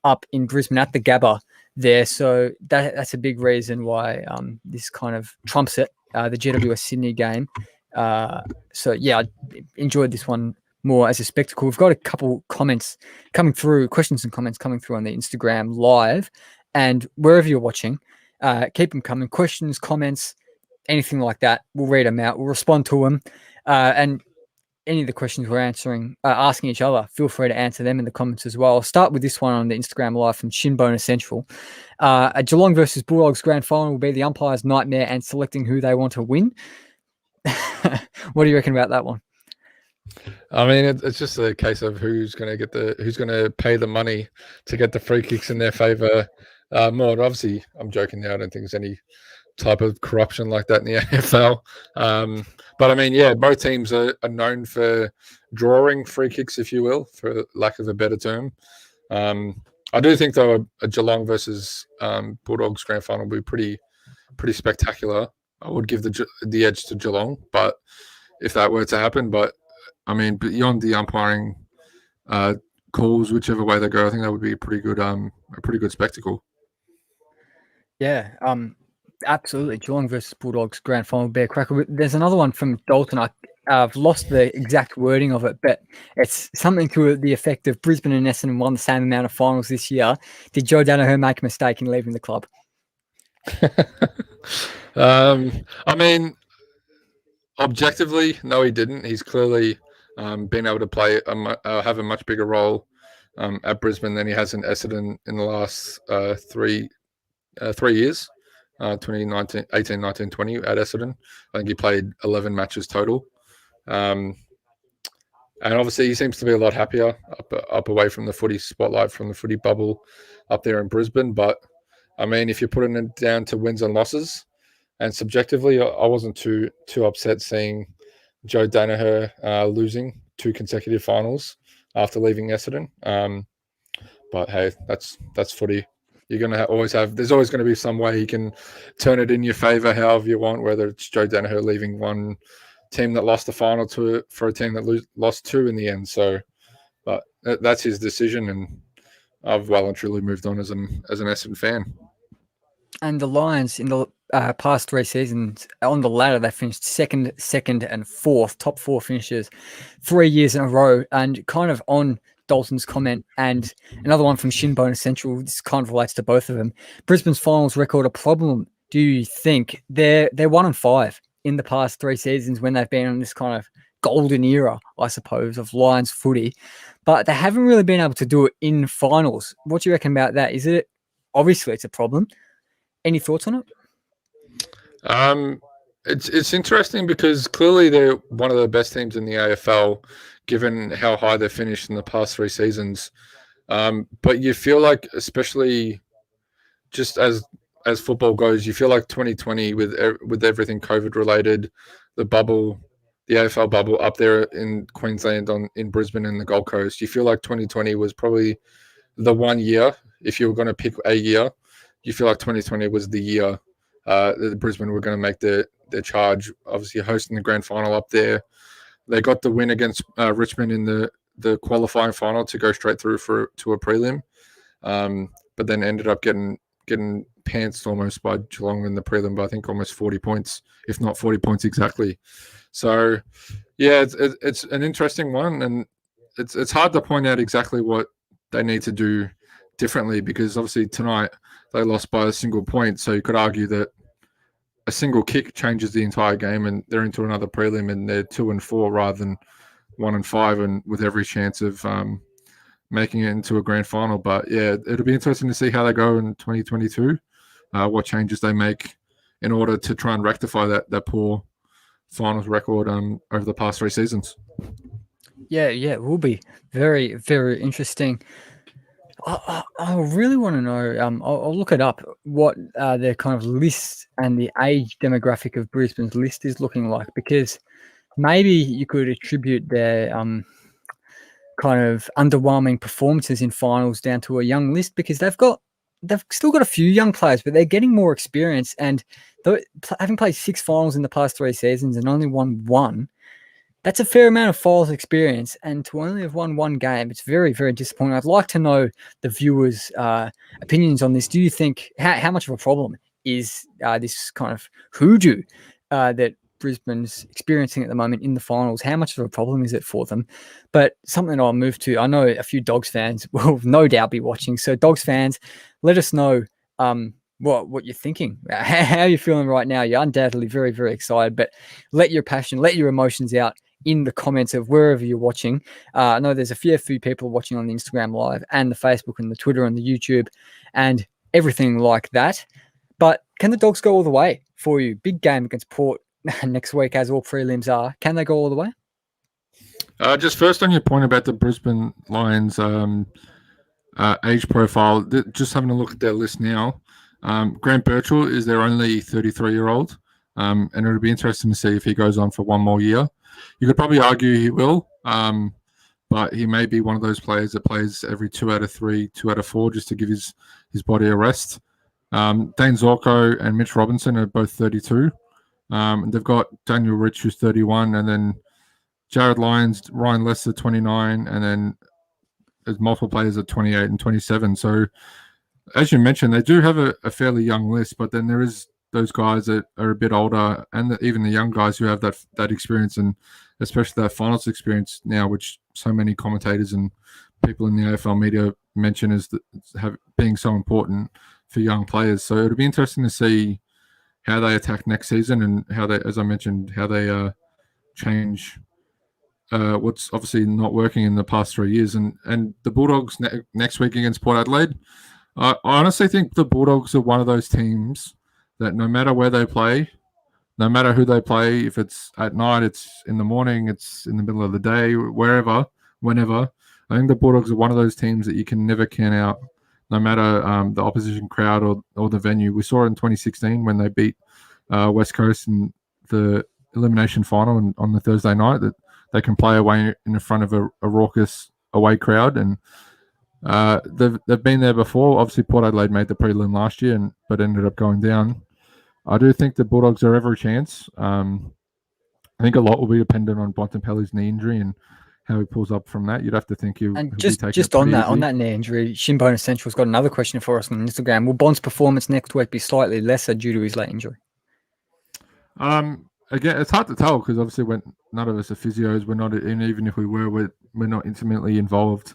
up in Brisbane at the Gabba there. So that's a big reason why this kind of trumps it, the GWS Sydney game. So yeah, I enjoyed this one more as a spectacle. We've got a couple comments coming through, questions and comments coming through on the Instagram live, and wherever you're watching, keep them coming. Questions, comments, anything like that, we'll read them out. We'll respond to them, and any of the questions we're asking each other, feel free to answer them in the comments as well. I'll start with this one on the Instagram live from Shinbone Essential. A Geelong versus Bulldogs grand final will be the umpire's nightmare and selecting who they want to win. What do you reckon about that one? I mean, it's just a case of who's going to pay the money to get the free kicks in their favour more. And obviously, I'm joking there. I don't think there's any type of corruption like that in the AFL. But I mean, yeah, both teams are known for drawing free kicks, if you will, for lack of a better term. I do think, though, a Geelong versus Bulldogs grand final will be pretty spectacular. I would give the edge to Geelong, but if that were to happen, but I mean, beyond the umpiring calls, whichever way they go, I think that would be a pretty good spectacle. Yeah, absolutely. Geelong versus Bulldogs grand final, bear cracker. There's another one from Dalton. I've lost the exact wording of it, but it's something to the effect of Brisbane and Essendon won the same amount of finals this year. Did Joe Donahue make a mistake in leaving the club? I mean, objectively, no, he didn't. He's clearly been able to play have a much bigger role at Brisbane than he has in Essendon in the last 3 years. 2019, 18, 19, 20 at Essendon. I think he played 11 matches total. And obviously he seems to be a lot happier up away from the footy spotlight, from the footy bubble up there in Brisbane. But I mean, if you're putting it down to wins and losses, and subjectively, I wasn't too upset seeing Joe Danaher losing 2 consecutive finals after leaving Essendon. But hey, that's footy. you're going to there's always going to be some way you can turn it in your favor however you want, whether it's Joe Donahue leaving one team that lost the final for a team that lost two in the end. So, but that's his decision, and I've well and truly moved on as an Essendon fan. And the Lions in the past 3 seasons on the ladder, they finished second, and fourth, top 4 finishes 3 years in a row. And kind of on Dalton's comment and another one from Shinbone Essential, this kind of relates to both of them. Brisbane's finals record a problem. Do you think they're 1-5 in the past 3 seasons when they've been on this kind of golden era, I suppose, of Lions footy, but they haven't really been able to do it in finals? What do you reckon about that? Is it obviously it's a problem? Any thoughts on it? It's interesting because clearly they're one of the best teams in the AFL, given how high they finished in the past 3 seasons. But you feel like, especially just as football goes, you feel like 2020 with everything COVID related, the bubble, the AFL bubble up there in Queensland, in Brisbane and the Gold Coast, you feel like 2020 was probably the one year, if you were going to pick a year, you feel like 2020 was the year that Brisbane were going to make their charge, obviously hosting the grand final up there. They got the win against Richmond in the qualifying final to go straight through to a prelim, but then ended up getting pantsed almost by Geelong in the prelim by I think almost 40 points, if not 40 points exactly. So, yeah, it's an interesting one, and it's hard to point out exactly what they need to do differently, because obviously tonight they lost by a single point, so you could argue that a single kick changes the entire game and they're into another prelim and they're 2-4 rather than 1-5, and with every chance of making it into a grand final. But yeah, it'll be interesting to see how they go in 2022, what changes they make in order to try and rectify that poor finals record over the past 3 seasons. Yeah, it will be very, very interesting. I really want to know, I'll look it up, what their kind of list and the age demographic of Brisbane's list is looking like, because maybe you could attribute their kind of underwhelming performances in finals down to a young list, because they've still got a few young players, but they're getting more experience, and having played 6 finals in the past 3 seasons and only won 1, that's a fair amount of finals experience, and to only have won 1 game, it's very, very disappointing. I'd like to know the viewers' opinions on this. Do you think how much of a problem is this kind of hoodoo that Brisbane's experiencing at the moment in the finals? How much of a problem is it for them? But something I'll move to, I know a few Dogs fans will no doubt be watching. So Dogs fans, let us know what you're thinking, how you're feeling right now. You're undoubtedly very, very excited, but let your passion, let your emotions out in the comments of wherever you're watching. I know there's a few people watching on the Instagram Live and the Facebook and the Twitter and the YouTube and everything like that. But can the Dogs go all the way for you? Big game against Port next week, as all prelims are. Can they go all the way? Just first on your point about the Brisbane Lions age profile, just having a look at their list now. Grant Burchell is their only 33-year-old, and it'll be interesting to see if he goes on for 1 more year. You could probably argue he will, but he may be one of those players that plays every 2 out of 3, 2 out of 4, just to give his body a rest. Dane Zorko and Mitch Robinson are both 32. They've got Daniel Rich, who's 31, and then Jared Lyons, Ryan Lester, 29, and then there's multiple players at 28 and 27. So, as you mentioned, they do have a fairly young list, but then there is those guys that are a bit older, and even the young guys who have that experience, and especially that finals experience now, which so many commentators and people in the AFL media mention as being so important for young players. So it'll be interesting to see how they attack next season, and how they, as I mentioned, how they change what's obviously not working in the past 3 years. And the Bulldogs next week against Port Adelaide, I honestly think the Bulldogs are one of those teams that no matter where they play, no matter who they play, if it's at night, it's in the morning, it's in the middle of the day, wherever, whenever, I think the Bulldogs are one of those teams that you can never count out, no matter the opposition crowd or the venue. We saw it in 2016 when they beat West Coast in the elimination final on the Thursday night, that they can play away in front of a raucous away crowd. And They've been there before. Obviously, Port Adelaide made the prelim last year, but ended up going down. I do think the Bulldogs are ever a chance. I think a lot will be dependent on Bontempelli's knee injury and how he pulls up from that. You'd have to think he'll be taking it pretty easy. On that knee injury, Shinbone Essential's got another question for us on Instagram. Will Bond's performance next week be slightly lesser due to his late injury? Again, it's hard to tell because obviously when none of us are physios, we're not, and even if we were, we're not intimately involved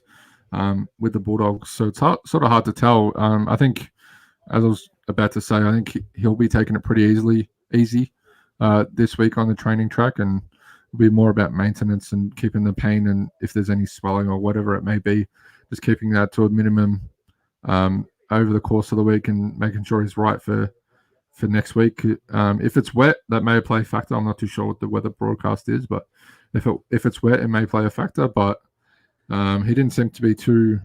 with the Bulldogs, so it's sort of hard to tell. I think, as I was about to say, I think he'll be taking it pretty easy this week on the training track, and it'll be more about maintenance and keeping the pain, and if there's any swelling or whatever it may be, just keeping that to a minimum over the course of the week and making sure he's right for next week. If it's wet, that may play a factor. I'm not too sure what the weather broadcast is, but if it's wet, it may play a factor. But he didn't seem to be too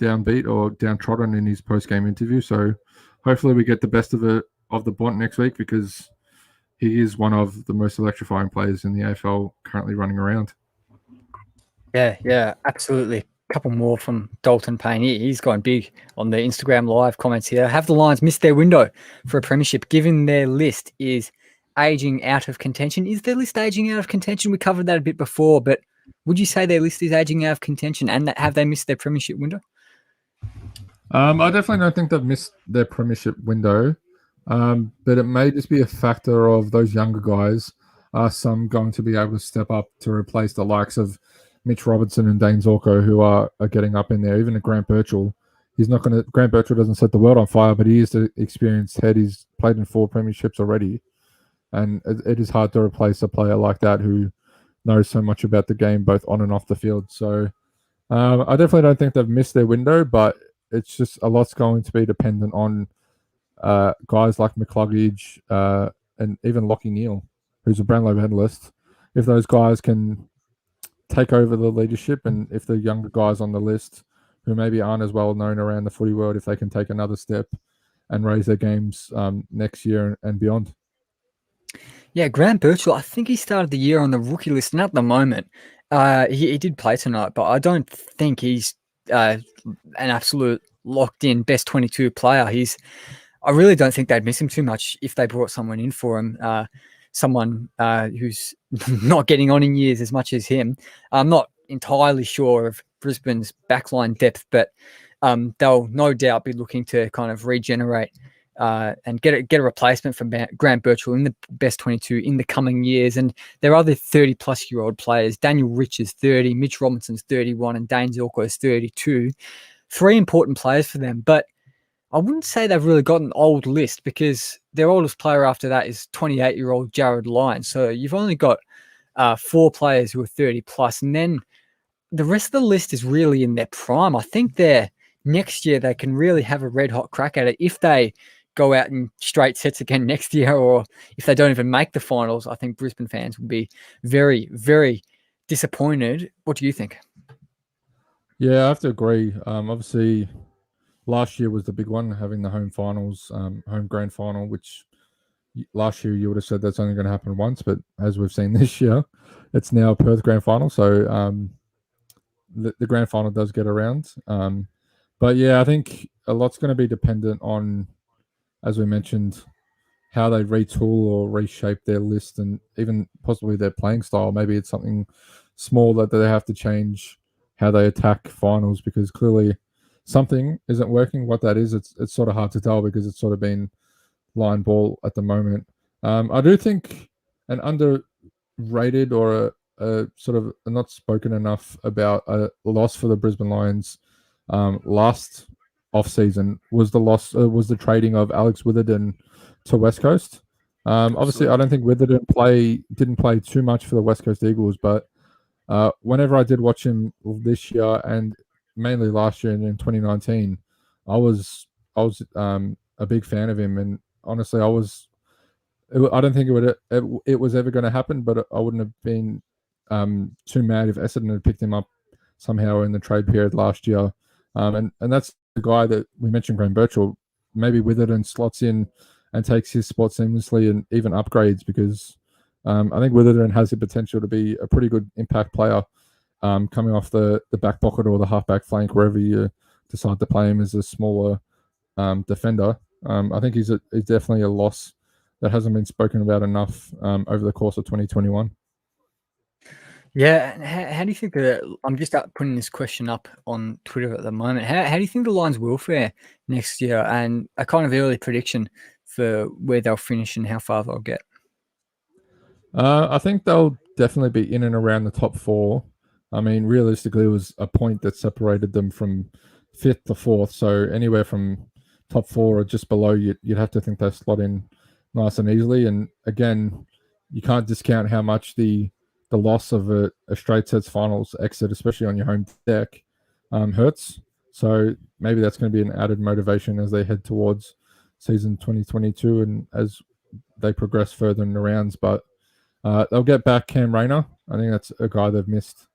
downbeat or downtrodden in his post-game interview. So hopefully we get the best of the Bont next week, because he is one of the most electrifying players in the AFL currently running around. Yeah, absolutely. Couple more from Dalton Payne. He's going big on the Instagram live comments here. Have the Lions missed their window for a premiership, given their list is aging out of contention? Is their list aging out of contention? We covered that a bit before, but would you say their list is aging out of contention, and that have they missed their premiership window? I definitely don't think they've missed their premiership window, but it may just be a factor of those younger guys. Are some going to be able to step up to replace the likes of Mitch Robinson and Dane Zorko, who are getting up in there? Even a Grant Burchell. Grant Burchell doesn't set the world on fire, but he is an experienced head. He's played in 4 premierships already. And it is hard to replace a player like that who knows so much about the game, both on and off the field. So I definitely don't think they've missed their window, but it's just a lot's going to be dependent on guys like McCluggage and even Lachie Neale, who's a Brownlow medalist. If those guys can take over the leadership, and if the younger guys on the list who maybe aren't as well known around the footy world, if they can take another step and raise their games next year and beyond. Yeah, Grant Burchell, I think he started the year on the rookie list, and at the moment, he did play tonight, but I don't think he's an absolute locked-in best 22 player. I really don't think they'd miss him too much if they brought someone in for him, someone who's not getting on in years as much as him. I'm not entirely sure of Brisbane's backline depth, but they'll no doubt be looking to kind of regenerate and get a replacement for Grant Burchell in the best 22 in the coming years. And there are other 30-plus-year-old players. Daniel Rich is 30, Mitch Robinson's 31, and Dane Zorko is 32. 3 important players for them, but I wouldn't say they've really got an old list, because their oldest player after that is 28-year-old Jared Lyons. So you've only got 4 players who are 30-plus, and then the rest of the list is really in their prime. I think next year they can really have a red-hot crack at it if they go out in straight sets again next year, or if they don't even make the finals. I think Brisbane fans will be very, very disappointed. What do you think? Yeah, I have to agree. Obviously, last year was the big one, having the home finals, home grand final, which last year you would have said that's only going to happen once, but as we've seen this year, it's now Perth grand final. So the grand final does get around. But yeah, I think a lot's going to be dependent on, as we mentioned, how they retool or reshape their list, and even possibly their playing style. Maybe it's something small that they have to change how they attack finals, because clearly something isn't working. What that is, it's sort of hard to tell, because it's sort of been line ball at the moment. I do think an underrated or a sort of not spoken enough about a loss for the Brisbane Lions last off season was the trading of Alex Witherden to West Coast. Obviously, I don't think Witherden didn't play too much for the West Coast Eagles, but whenever I did watch him this year, and mainly last year and in 2019, I was a big fan of him, and honestly, I don't think it was ever going to happen, but I wouldn't have been too mad if Essendon had picked him up somehow in the trade period last year. And that's the guy that we mentioned, Graham Burchell. Maybe Witherden slots in and takes his spot seamlessly and even upgrades, because I think Witherden has the potential to be a pretty good impact player coming off the back pocket or the halfback flank, wherever you decide to play him as a smaller defender. I think he's definitely a loss that hasn't been spoken about enough over the course of 2021. Yeah, and how do you think that? I'm just putting this question up on Twitter at the moment. How do you think the Lions will fare next year, and a kind of early prediction for where they'll finish and how far they'll get? I think they'll definitely be in and around the top 4. I mean, realistically, it was a point that separated them from 5th to 4th. So anywhere from top 4 or just below, you'd have to think they slot in nice and easily. And again, you can't discount how much the loss of a straight sets finals exit, especially on your home deck, hurts. So maybe that's going to be an added motivation as they head towards season 2022 and as they progress further in the rounds. But they'll get back Cam Rayner. I think that's a guy they've missed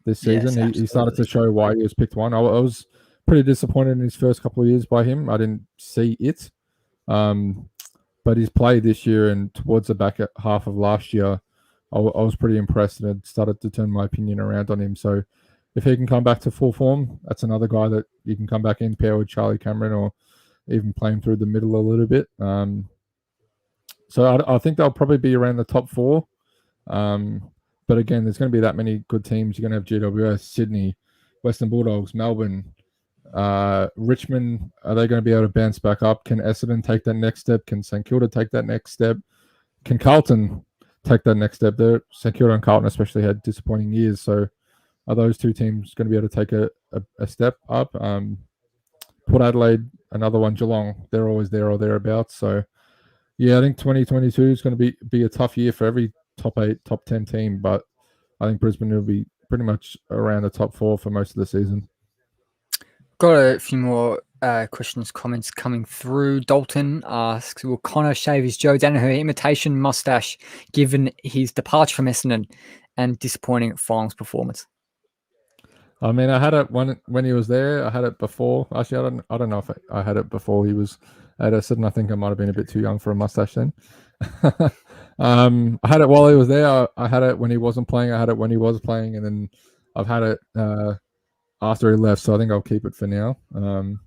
this season. Yes, he started to show why he was picked one. I was pretty disappointed in his first couple of years by him. I didn't see it. But his play this year and towards the back half of last year, I was pretty impressed and had started to turn my opinion around on him. So if he can come back to full form, that's another guy that you can come back in, pair with Charlie Cameron or even play him through the middle a little bit. So I think they'll probably be around the top 4. But again, there's going to be that many good teams. You're going to have GWS, Sydney, Western Bulldogs, Melbourne, Richmond. Are they going to be able to bounce back up? Can Essendon take that next step? Can St Kilda take that next step? Can Carlton take that next step? St Kilda and Carlton especially had disappointing years. So are those two teams going to be able to take a step up? Port Adelaide, another one, Geelong. They're always there or thereabouts. So yeah, I think 2022 is going to be a tough year for every top 8, top 10 team, but I think Brisbane will be pretty much around the top 4 for most of the season. Got a few more questions, comments coming through. Dalton asks, will Connor shave his Joe Donahue imitation mustache given his departure from Essendon and disappointing finals performance? I mean, I had it when he was there. I had it before. Actually, I don't know if I had it before he was at Essendon. I think I might have been a bit too young for a mustache then. I had it while he was there. I had it when he wasn't playing. I had it when he was playing, and then I've had it after he left. So I think I'll keep it for now. And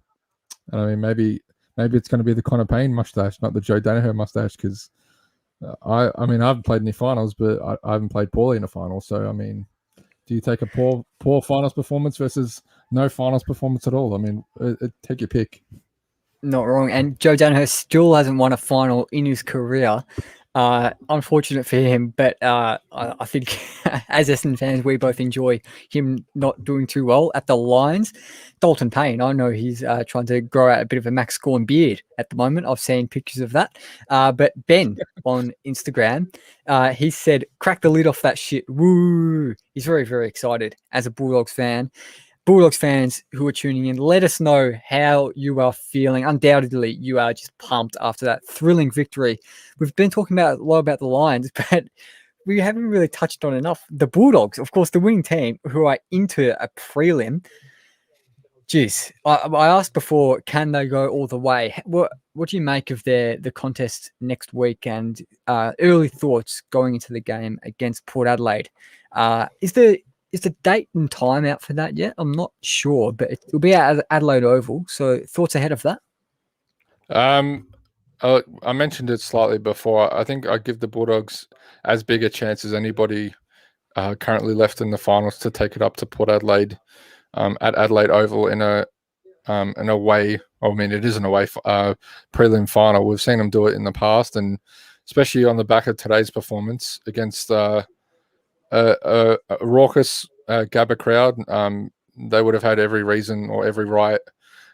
I mean, maybe it's going to be the Connor Payne mustache, not the Joe Donahue mustache, because I mean, I haven't played any finals, but I haven't played poorly in a final. So I mean, do you take a poor finals performance versus no finals performance at all? I mean, take your pick. Not wrong. And Joe Donahue still hasn't won a final in his career. Unfortunate for him, but I think as Essendon fans, we both enjoy him not doing too well at the Lions. Dalton Payne, I know he's trying to grow out a bit of a Max Gorn beard at the moment. I've seen pictures of that. But Ben on Instagram, he said, crack the lid off that shit. Woo! He's very, very excited as a Bulldogs fan. Bulldogs fans who are tuning in, let us know how you are feeling. Undoubtedly, you are just pumped after that thrilling victory. We've been talking a lot about the Lions, but we haven't really touched on enough. The Bulldogs, of course, the winning team who are into a prelim. Geez, I asked before, can they go all the way? What do you make of the contest next week and early thoughts going into the game against Port Adelaide? Is the date and time out for that yet? I'm not sure, but it'll be at Adelaide Oval. So thoughts ahead of that? I mentioned it slightly before. I think I give the Bulldogs as big a chance as anybody currently left in the finals to take it up to Port Adelaide at Adelaide Oval in an away. I mean, it is an away prelim final. We've seen them do it in the past, and especially on the back of today's performance against a raucous Gabba crowd. They would have had every reason or every right,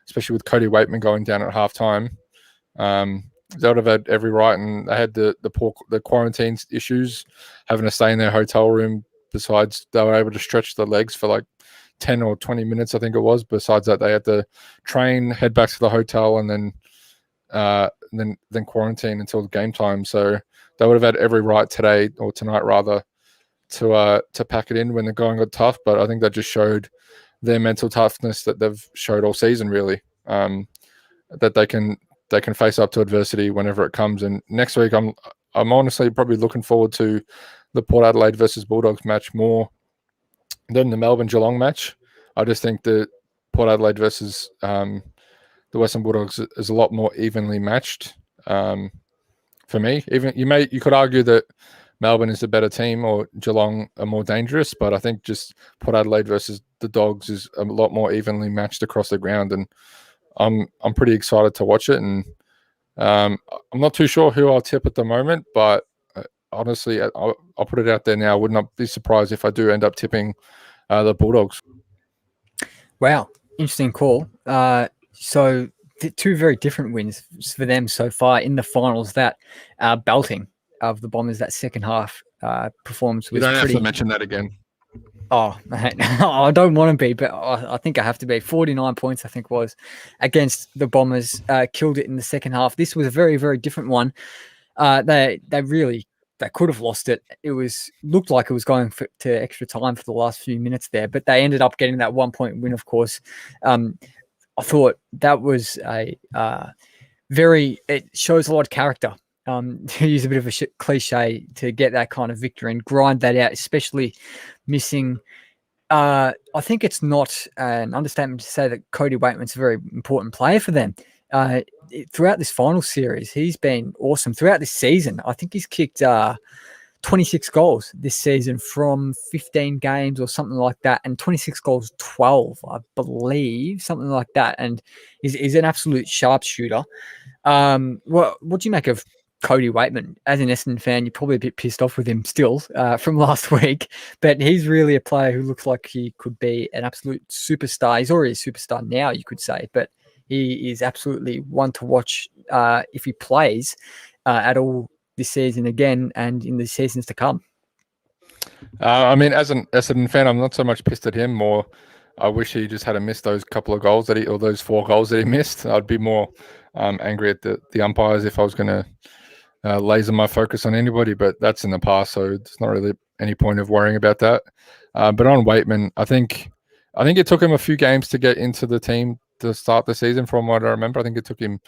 especially with Cody Waitman going down at halftime. They would have had every right, and they had the quarantine issues, having to stay in their hotel room. Besides, they were able to stretch their legs for like 10 or 20 minutes, I think it was. Besides that, they had to train, head back to the hotel, and then quarantine until the game time. So they would have had every right today, or tonight rather, to pack it in when the going got tough. But I think that just showed their mental toughness that they've showed all season, really, that they can face up to adversity whenever it comes. And next week, I'm honestly probably looking forward to the Port Adelaide versus Bulldogs match more than the Melbourne Geelong match. I just think that Port Adelaide versus the Western Bulldogs is a lot more evenly matched. For me, even you could argue that Melbourne is a better team or Geelong are more dangerous, but I think just Port Adelaide versus the Dogs is a lot more evenly matched across the ground, and I'm pretty excited to watch it. And I'm not too sure who I'll tip at the moment, but honestly, I'll put it out there now. I would not be surprised if I do end up tipping the Bulldogs. Wow, interesting call. So two very different wins for them so far in the finals. That belting of the Bombers, that second half performance was You don't pretty. have to mention that again. Oh, I don't want to be, but I think I have to be. 49 points, I think, was against the Bombers. Killed it in the second half. This was a very, very different one. They could have lost it. It looked like it was going to extra time for the last few minutes there, but they ended up getting that 1 point win, of course. I thought that was it shows a lot of character. To use a bit of a cliche, to get that kind of victory and grind that out, especially missing. I think it's not an understatement to say that Cody Waitman's a very important player for them. Throughout this final series, he's been awesome. Throughout this season, I think he's kicked 26 goals this season from 15 games or something like that, and 26 goals, 12, I believe, something like that. And he's an absolute sharpshooter. What do you make of Cody Waitman? As an Essendon fan, you're probably a bit pissed off with him still from last week, but he's really a player who looks like he could be an absolute superstar. He's already a superstar now, you could say, but he is absolutely one to watch if he plays at all this season again and in the seasons to come. I mean, as an Essendon fan, I'm not so much pissed at him. More, I wish he just had missed those couple of goals or those 4 goals that he missed. I'd be more angry at the umpires if I was going to laser my focus on anybody, but that's in the past, so there's not really any point of worrying about that. But on Waitman, I think it took him a few games to get into the team to start the season. From what I remember, I think it took him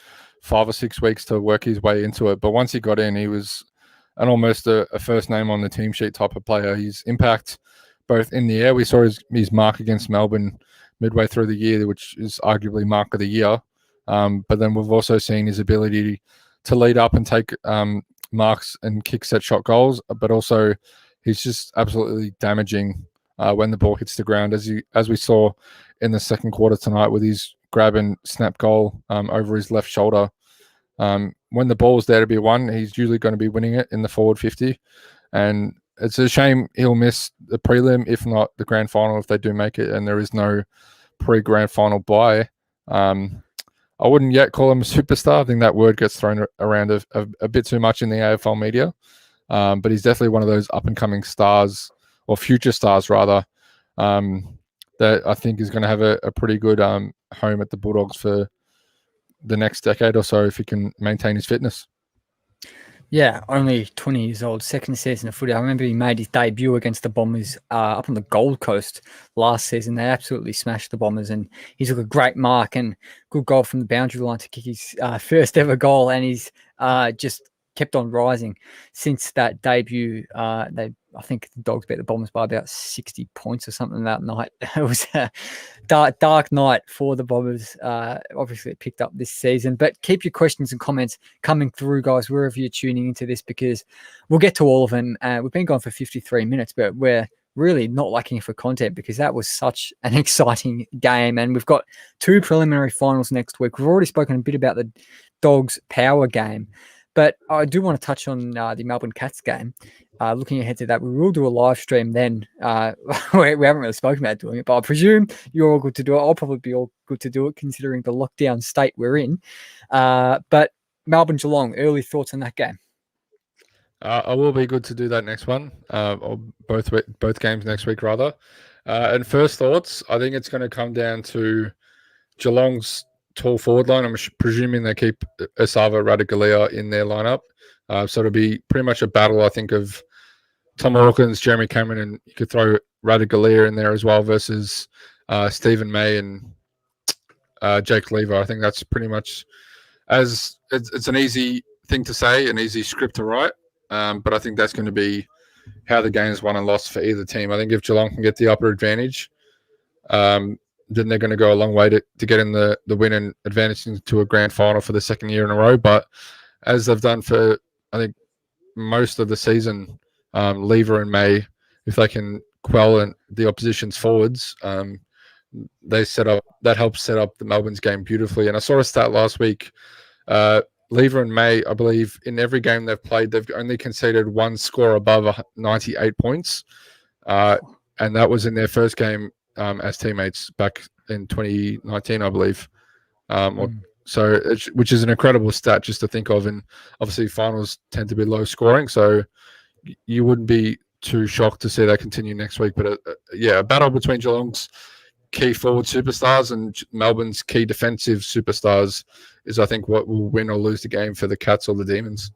5 or 6 weeks to work his way into it. But once he got in, he was almost a first name on the team sheet type of player. His impact, both in the air, we saw his mark against Melbourne midway through the year, which is arguably mark of the year. But then we've also seen his ability to lead up and take marks and kick set shot goals, but also he's just absolutely damaging when the ball hits the ground, as we saw in the second quarter tonight with his grab and snap goal over his left shoulder. When the ball's there to be won, he's usually going to be winning it in the forward 50. And it's a shame he'll miss the prelim, if not the grand final, if they do make it, and there is no pre-grand final bye. I wouldn't yet call him a superstar. I think that word gets thrown around a bit too much in the AFL media. But he's definitely one of those up-and-coming stars, or future stars, rather, that I think is going to have a pretty good home at the Bulldogs for the next decade or so if he can maintain his fitness. Yeah, only 20 years old, second season of footy. I remember he made his debut against the Bombers up on the Gold Coast last season. They absolutely smashed the Bombers, and he took a great mark and good goal from the boundary line to kick his first ever goal, and he's just kept on rising since that debut. I think the Dogs beat the Bombers by about 60 points or something that night. It was a dark night for the Bombers. Obviously, it picked up this season. But keep your questions and comments coming through, guys, wherever you're tuning into this, because we'll get to all of them. We've been gone for 53 minutes, but we're really not lacking for content because that was such an exciting game. And we've got 2 preliminary finals next week. We've already spoken a bit about the Dogs' power game, but I do want to touch on the Melbourne Cats game. Looking ahead to that, we will do a live stream then. We haven't really spoken about doing it, but I presume you're all good to do it. I'll probably be all good to do it considering the lockdown state we're in. But Melbourne Geelong, early thoughts on that game? I will be good to do that next one, or both games next week, rather. And first thoughts, I think it's going to come down to Geelong's tall forward line. I'm presuming they keep Asava Radagalia in their lineup. So it'll be pretty much a battle, I think, of Tom Hawkins, Jeremy Cameron, and you could throw Radagalia in there as well versus Stephen May and Jake Lever. I think that's pretty much it's an easy thing to say, an easy script to write. But I think that's going to be how the game is won and lost for either team. I think if Geelong can get the upper advantage, then they're going to go a long way to get in the win and advancing to a grand final for the second year in a row. But as they've done for, I think, most of the season, Lever and May, if they can quell the opposition's forwards, that helps set up the Melbourne's game beautifully. And I saw a stat last week. Lever and May, I believe, in every game they've played, they've only conceded one score above 98 points. And that was in their first game as teammates back in 2019, I believe. So, which is an incredible stat just to think of. And obviously, finals tend to be low scoring, so you wouldn't be too shocked to see that continue next week. But a battle between Geelong's key forward superstars and Melbourne's key defensive superstars is, I think, what will win or lose the game for the Cats or the Demons.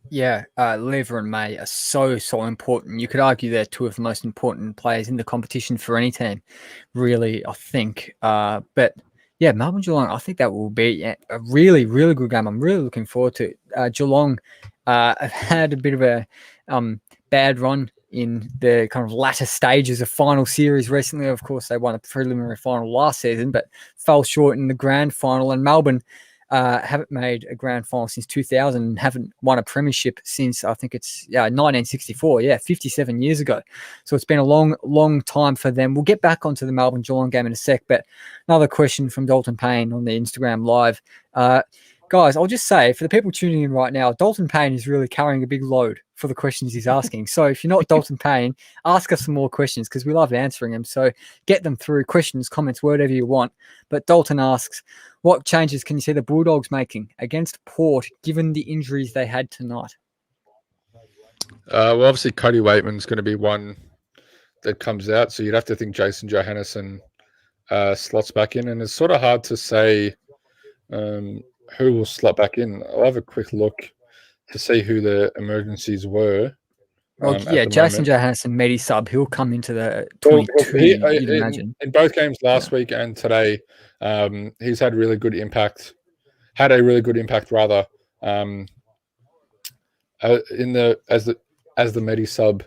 Yeah, Lever and May are so important. You could argue they're two of the most important players in the competition for any team, really, I think. But yeah, Melbourne Geelong, I think that will be a really, really good game. I'm really looking forward to it. Geelong have had a bit of a bad run in the kind of latter stages of final series recently. Of course, they won a preliminary final last season, but fell short in the grand final. And Melbourne haven't made a grand final since 2000 and haven't won a premiership since, I think it's 1964. 57 years ago. So it's been a long time for them. We'll get back onto the Melbourne Geelong game in a sec, but another question from Dalton Payne on the Instagram live. Guys, I'll just say, for the people tuning in right now, Dalton Payne is really carrying a big load for the questions he's asking. So if you're not Dalton Payne, ask us some more questions because we love answering them. So get them through, questions, comments, whatever you want. But Dalton asks, what changes can you see the Bulldogs making against Port given the injuries they had tonight? Well, obviously, Cody Waitman's going to be one that comes out. So you'd have to think Jason Johannesson slots back in. And it's sort of hard to say who will slot back in. I'll have a quick look to see who the emergencies were. Well, Jason Johannesson, Medi sub, he'll come into the 22, you'd imagine. In both games last week and today, he's had really good impact. Had a really good impact, rather, as the Medi sub,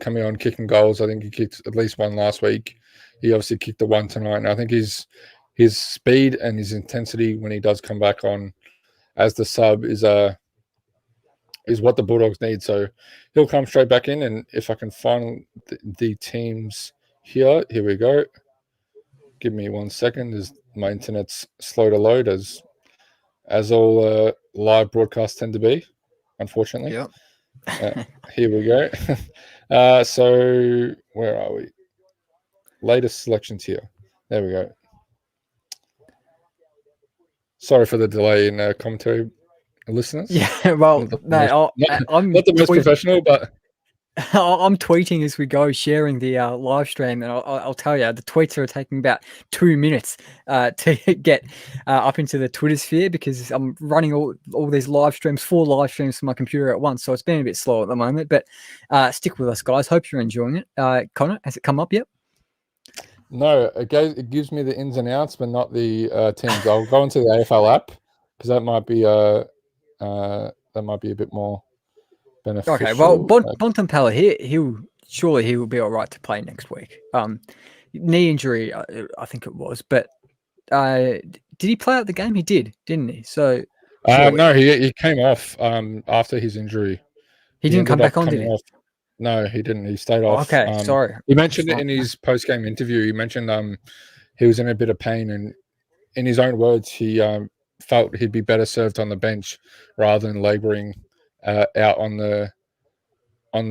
coming on, kicking goals. I think he kicked at least one last week. He obviously kicked the one tonight, and I think his speed and his intensity when he does come back on as the sub is what the Bulldogs need. So he'll come straight back in, and if I can find the teams here we go. Give me 1 second, as my internet's slow to load, as all live broadcasts tend to be, unfortunately. Yep. Here we go. So where are we? Latest selections here. There we go. Sorry for the delay in commentary, listeners. Yeah, well, not the most professional, but I'm tweeting as we go, sharing the live stream, and I'll tell you, the tweets are taking about 2 minutes to get up into the Twitter sphere because I'm running all these live streams, 4 live streams from my computer at once, so it's been a bit slow at the moment, but stick with us, guys. Hope you're enjoying it. Connor, has it come up yet? No, it gives me the ins and outs, but not the teams. I'll go into the AFL app because that might be a bit more beneficial. Okay, well, Bontempelli, he will be all right to play next week. Knee injury, I think it was, but did he play out the game? He did, didn't he? So no, he came off after his injury. He didn't come back on, did he? Off. No, he didn't. He stayed off. Okay, sorry. He mentioned it in his post-game interview. He mentioned he was in a bit of pain, and in his own words, he felt he'd be better served on the bench rather than labouring out on the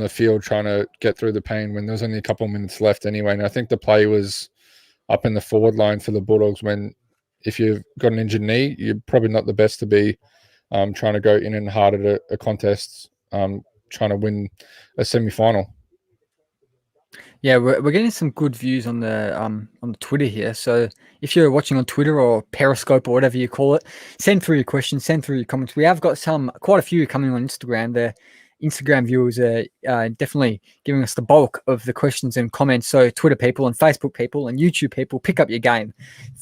field trying to get through the pain when there was only a couple of minutes left anyway. And I think the play was up in the forward line for the Bulldogs when, if you've got an injured knee, you're probably not the best to be trying to go in and hard at a contest, trying to win a semi-final. Yeah, we're getting some good views on the Twitter here. So if you're watching on Twitter or Periscope or whatever you call it, send through your questions, send through your comments. We have got quite a few coming on Instagram. The Instagram viewers are definitely giving us the bulk of the questions and comments. So Twitter people and Facebook people and YouTube people, pick up your game,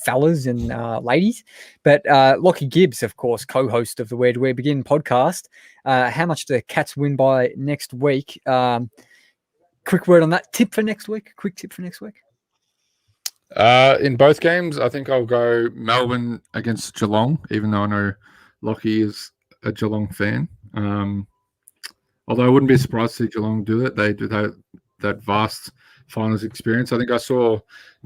fellas and ladies. But Lockie Gibbs, of course, co-host of the Where Do We Begin podcast. How much do the Cats win by next week? Quick word on that. Quick tip for next week. In both games, I think I'll go Melbourne against Geelong, even though I know Lockie is a Geelong fan. Although I wouldn't be surprised to see Geelong do it. They do that vast finals experience. I think I saw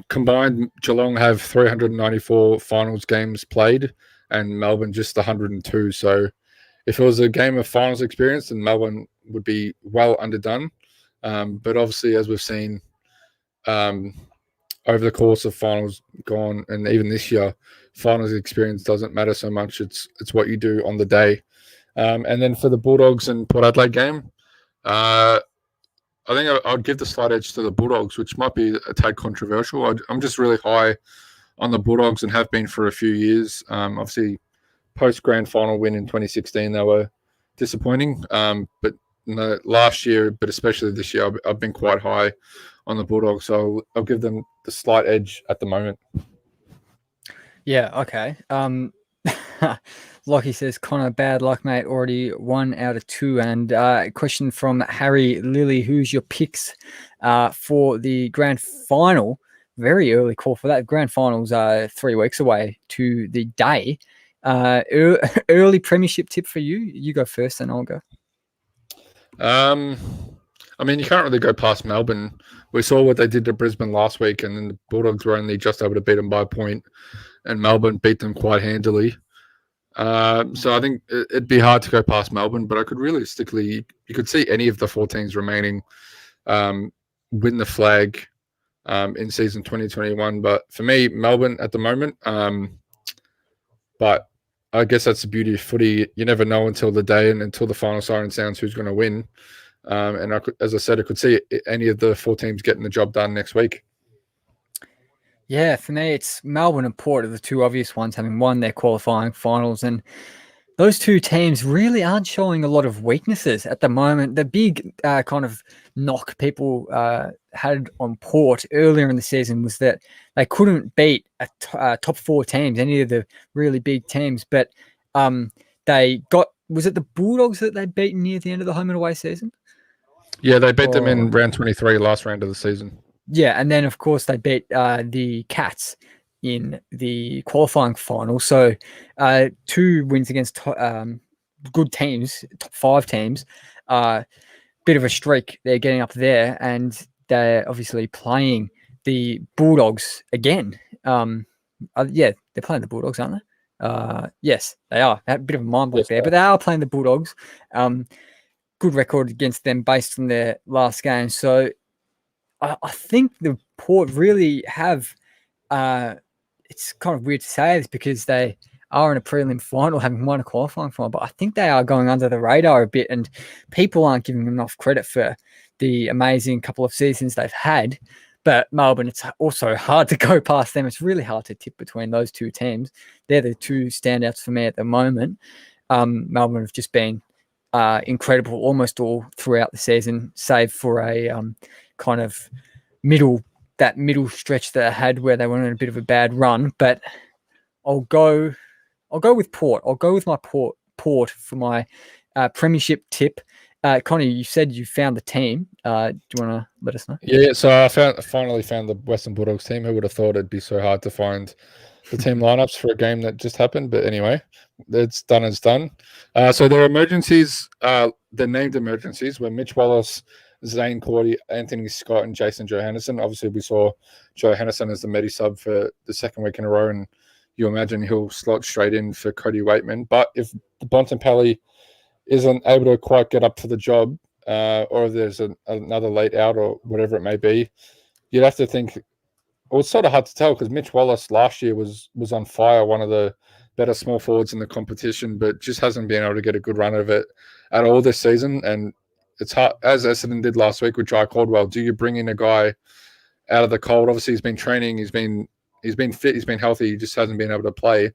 combined Geelong have 394 finals games played and Melbourne just 102. So if it was a game of finals experience, then Melbourne would be well underdone. But obviously, as we've seen over the course of finals gone, and even this year, finals experience doesn't matter so much. It's what you do on the day. And then for the Bulldogs and Port Adelaide game, I think I'd give the slight edge to the Bulldogs, which might be a tad controversial. I'm just really high on the Bulldogs and have been for a few years. Obviously, post-grand final win in 2016, they were disappointing. But last year, but especially this year, I've been quite high on the Bulldogs. So I'll give them the slight edge at the moment. Yeah, okay. Lockie says, Connor, bad luck, mate. Already 1 out of 2. And a question from Harry Lilly, who's your picks for the grand final? Very early call for that. Grand finals are 3 weeks away to the day. Early premiership tip for you. You go first and I'll go. I mean, you can't really go past Melbourne. We saw what they did to Brisbane last week, and then the Bulldogs were only just able to beat them by a point, and Melbourne beat them quite handily. So I think it'd be hard to go past Melbourne, but I could realistically, you could see any of the 4 teams remaining win the flag in season 2021. But for me, Melbourne at the moment. But I guess that's the beauty of footy. You never know until the day and until the final siren sounds who's going to win. And as I said, I could see any of the 4 teams getting the job done next week. Yeah, for me, it's Melbourne and Port are the 2 obvious ones, having won their qualifying finals. And those 2 teams really aren't showing a lot of weaknesses at the moment. The big kind of knock people had on Port earlier in the season was that they couldn't beat top 4 teams, any of the really big teams. But they got, was it the Bulldogs that they beat near the end of the home and away season? Yeah, they beat them in round 23, last round of the season. Yeah, and then, of course, they beat the Cats in the qualifying final. So 2 wins against good teams, top 5 teams. Bit of a streak they're getting up there, and they're obviously playing the Bulldogs again. Yeah, they're playing the Bulldogs, aren't they? Yes, they are. A bit of a mind block there, but they are playing the Bulldogs. Good record against them based on their last game. So I think the Port really have, it's kind of weird to say this because they are in a prelim final, having won a qualifying final, but I think they are going under the radar a bit, and people aren't giving them enough credit for the amazing couple of seasons they've had. But Melbourne, it's also hard to go past them. It's really hard to tip between those 2 teams. They're the 2 standouts for me at the moment. Melbourne have just been incredible almost all throughout the season, save for a kind of middle stretch that I had where they went on a bit of a bad run. But I'll go with Port. I'll go with my Port for my premiership tip. Connie, you said you found the team. Do you want to let us know? Yeah, so I finally found the Western Bulldogs team. Who would have thought it'd be so hard to find the team lineups for a game that just happened? But anyway, it's done as done. So their emergencies, they're named emergencies, were Mitch Wallace, Zane Cordy, Anthony Scott, and Jason Johannesson. Obviously, we saw Johannesson as the medi sub for the 2nd week in a row, and you imagine he'll slot straight in for Cody Waitman. But if Bontempelli isn't able to quite get up for the job, or if there's another late out or whatever it may be, you'd have to think. Well, it's sort of hard to tell because Mitch Wallace last year was on fire, one of the better small forwards in the competition, but just hasn't been able to get a good run of it at all this season. And it's hard, as Essendon did last week with Jai Caldwell. Do you bring in a guy out of the cold? Obviously, he's been training, he's been fit, he's been healthy, he just hasn't been able to play.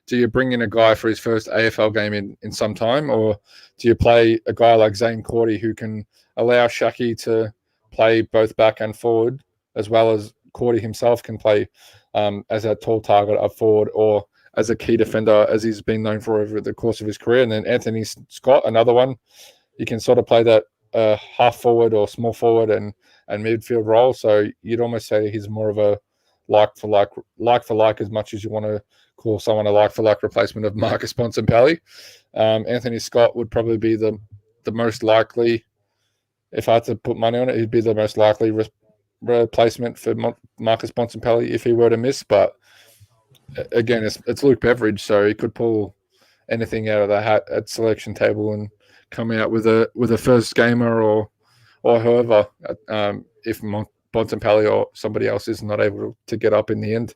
Do you bring in a guy for his first AFL game in some time, or do you play a guy like Zane Cordy who can allow Shaki to play both back and forward, as well as Cordy himself can play as a tall target up forward or as a key defender, as he's been known for over the course of his career? And then Anthony Scott, another one, you can sort of play that half forward or small forward and midfield role. So you'd almost say he's more of a like for like as much as you want to call someone a like for like replacement of Marcus Bontempelli. Anthony Scott would probably be the most likely. If I had to put money on it, he'd be the most likely replacement for Marcus Bontempelli if he were to miss. But again, it's Luke Beveridge, so he could pull anything out of the hat at selection table and come out with a first gamer or whoever, if Bontempelli or somebody else is not able to get up in the end.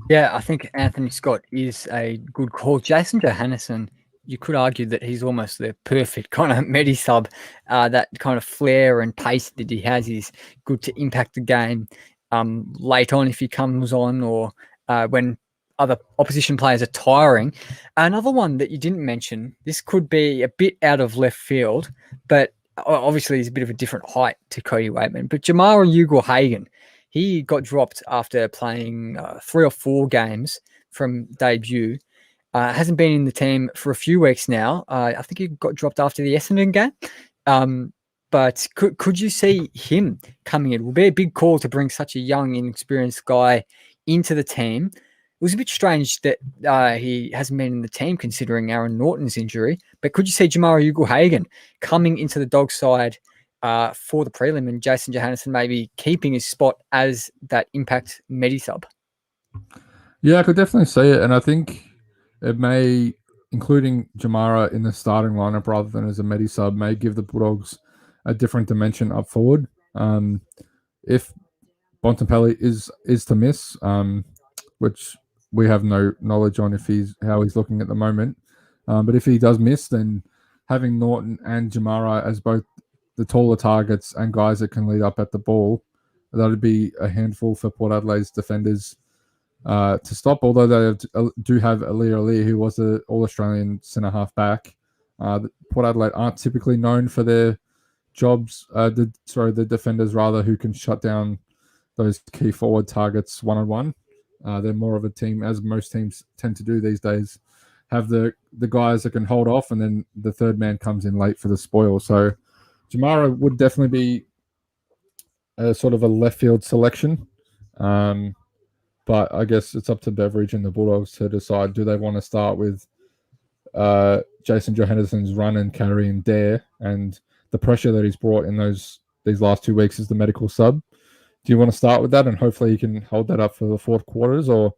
Yeah, I think Anthony Scott is a good call. Jason Johannesson, you could argue that he's almost the perfect kind of medi-sub. That kind of flair and pace that he has is good to impact the game late on if he comes on, or when other opposition players are tiring. Another one that you didn't mention, this could be a bit out of left field, but obviously he's a bit of a different height to Cody Waitman. But Jamara Ugle-Hagan, he got dropped after playing 3 or 4 games from debut. Hasn't been in the team for a few weeks now. I think he got dropped after the Essendon game. But could you see him coming in? It will be a big call to bring such a young, inexperienced guy into the team. It was a bit strange that he hasn't been in the team considering Aaron Norton's injury. But could you see Jamara Ugle-Hagan coming into the Dog side for the prelim, and Jason Johannesson maybe keeping his spot as that impact medi-sub? Yeah, I could definitely see it. And I think it may, including Jamara in the starting lineup rather than as a medi-sub, may give the Bulldogs a different dimension up forward. If Bontempelli is to miss, which we have no knowledge on how he's looking at the moment. But if he does miss, then having Norton and Jamara as both the taller targets and guys that can lead up at the ball, that would be a handful for Port Adelaide's defenders to stop. Although they do have Ali, who was an All-Australian centre-half back. Port Adelaide aren't typically known for their jobs, the defenders rather, who can shut down those key forward targets one-on-one. They're more of a team, as most teams tend to do these days, have the guys that can hold off, and then the third man comes in late for the spoil. So Jamara would definitely be a sort of a left field selection. But I guess it's up to Beveridge and the Bulldogs to decide, do they want to start with Jason Johannesson's run and carry and dare, and the pressure that he's brought in these last 2 weeks as the medical sub? Do you want to start with that and hopefully you can hold that up for the fourth quarters, or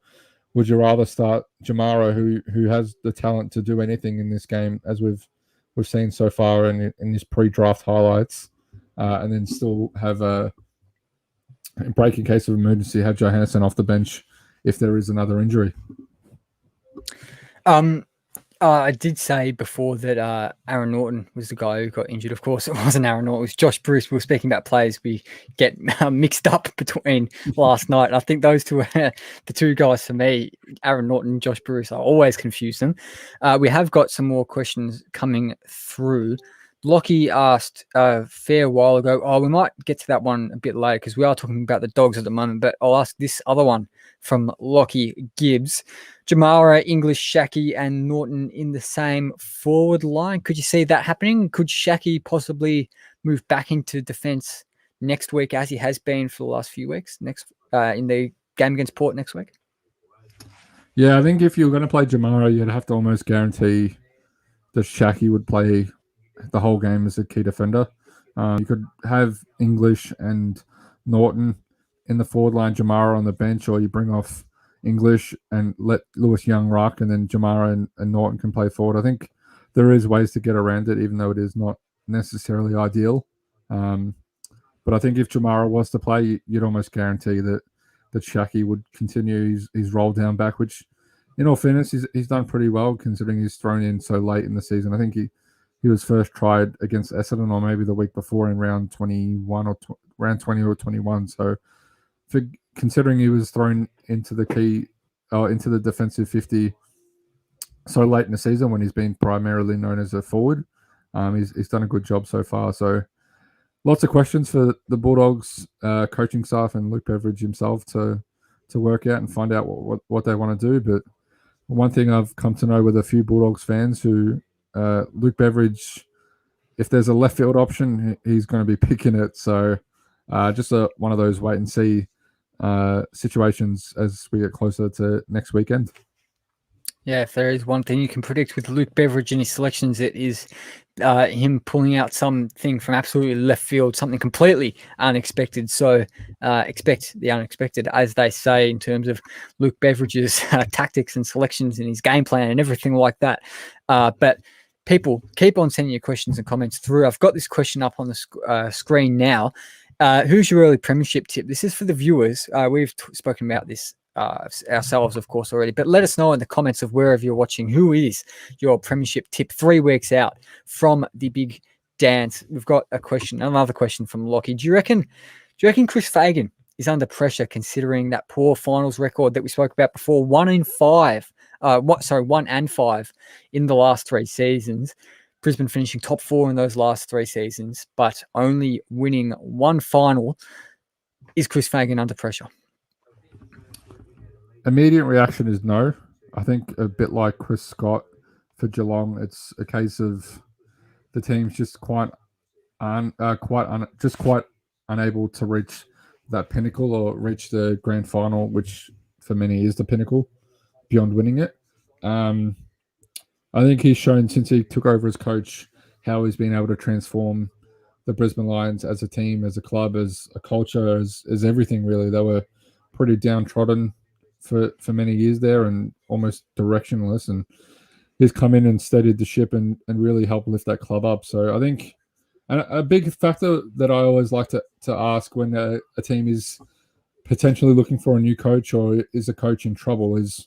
would you rather start Jamara, who has the talent to do anything in this game, as we've seen so far in this pre-draft highlights, and then still have in break in case of emergency, have Johannesson off the bench if there is another injury? I did say before that Aaron Norton was the guy who got injured. Of course, it wasn't Aaron Norton. It was Josh Bruce. We were speaking about players we get mixed up between last night. I think those two are the two guys for me, Aaron Norton and Josh Bruce. I always confuse them. We have got some more questions coming through. Lockie asked a fair while ago, we might get to that one a bit later because we are talking about the Dogs at the moment, but I'll ask this other one from Lockie Gibbs. Jamara, English, Shaki, and Norton in the same forward line. Could you see that happening? Could Shaki possibly move back into defence next week, as he has been for the last few weeks, in the game against Port next week? Yeah, I think if you're going to play Jamara, you'd have to almost guarantee that Shaki would play the whole game as a key defender. You could have English and Norton in the forward line, Jamara on the bench, or you bring off English and let Lewis Young rock, and then Jamara and Norton can play forward. I think there is ways to get around it, even though it is not necessarily ideal. But I think if Jamara was to play, you'd almost guarantee that Shaki would continue his roll down back, which, in all fairness, he's done pretty well considering he's thrown in so late in the season. I think he was first tried against Essendon, or maybe the week before in round 21 or round 20 or 21. So, considering he was thrown into the defensive 50 so late in the season when he's been primarily known as a forward, he's done a good job so far. So, lots of questions for the Bulldogs coaching staff and Luke Beveridge himself to work out and find out what they want to do. But one thing I've come to know with a few Bulldogs fans who Luke Beveridge, if there's a left field option, he's going to be picking it. So just one of those wait and see situations as we get closer to next weekend. Yeah, if there is one thing you can predict with Luke Beveridge and his selections, it is him pulling out something from absolutely left field, something completely unexpected. So expect the unexpected, as they say, in terms of Luke Beveridge's tactics and selections and his game plan and everything like that. But people, keep on sending your questions and comments through. I've got this question up on the screen now. Who's your early premiership tip? This is for the viewers. We've spoken about this ourselves, of course, already, but let us know in the comments of wherever you're watching, who is your premiership tip 3 weeks out from the big dance. We've got another question from Lockie. Do you reckon Chris Fagan is under pressure considering that poor finals record that we spoke about before? 1 and 5 in the last 3 seasons. Brisbane finishing top 4 in those last 3 seasons, but only winning 1 final. Is Chris Fagan under pressure? Immediate reaction is no. I think a bit like Chris Scott for Geelong, it's a case of the team's just quite unable to reach that pinnacle or reach the grand final, which for many is the pinnacle beyond winning it. I think he's shown since he took over as coach how he's been able to transform the Brisbane Lions as a team, as a club, as a culture, as everything really. They were pretty downtrodden for many years there and almost directionless, and he's come in and steadied the ship and really helped lift that club up. So I think a big factor that I always like to ask when a team is potentially looking for a new coach or is a coach in trouble is,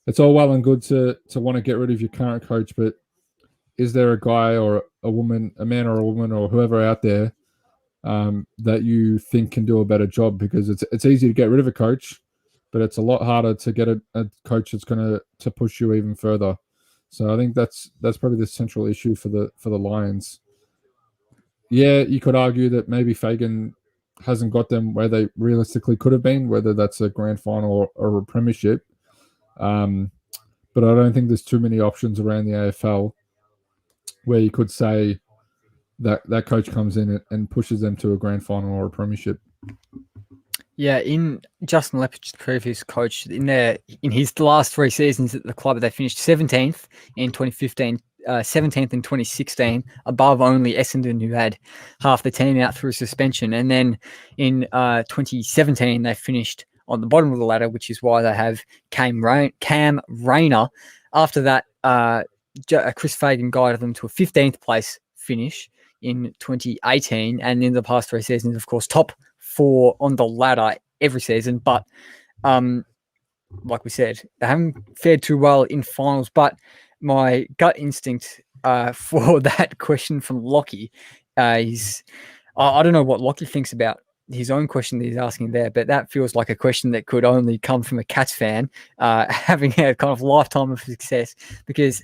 it's all well and good to want to get rid of your current coach, but is there a guy or a woman, a man or a woman or whoever out there that you think can do a better job? Because it's easy to get rid of a coach, but it's a lot harder to get a coach that's going to push you even further. So I think that's probably the central issue for the Lions. Yeah, you could argue that maybe Fagan hasn't got them where they realistically could have been, whether that's a grand final or a premiership. But I don't think there's too many options around the AFL where you could say that coach comes in and pushes them to a grand final or a premiership. Yeah, in Justin Leppich's previous coach, in his last 3 seasons at the club, they finished 17th in 2015, 17th in 2016, above only Essendon, who had half the team out through suspension. And then in 2017, they finished on the bottom of the ladder, which is why they have Cam Rayner. After that, Chris Fagan guided them to a 15th place finish in 2018. And in the past 3 seasons, of course, top 4 on the ladder every season. But like we said, they haven't fared too well in finals. But my gut instinct for that question from Lockie is, I don't know what Lockie thinks about his own question that he's asking there, but that feels like a question that could only come from a Cats fan having a kind of lifetime of success, because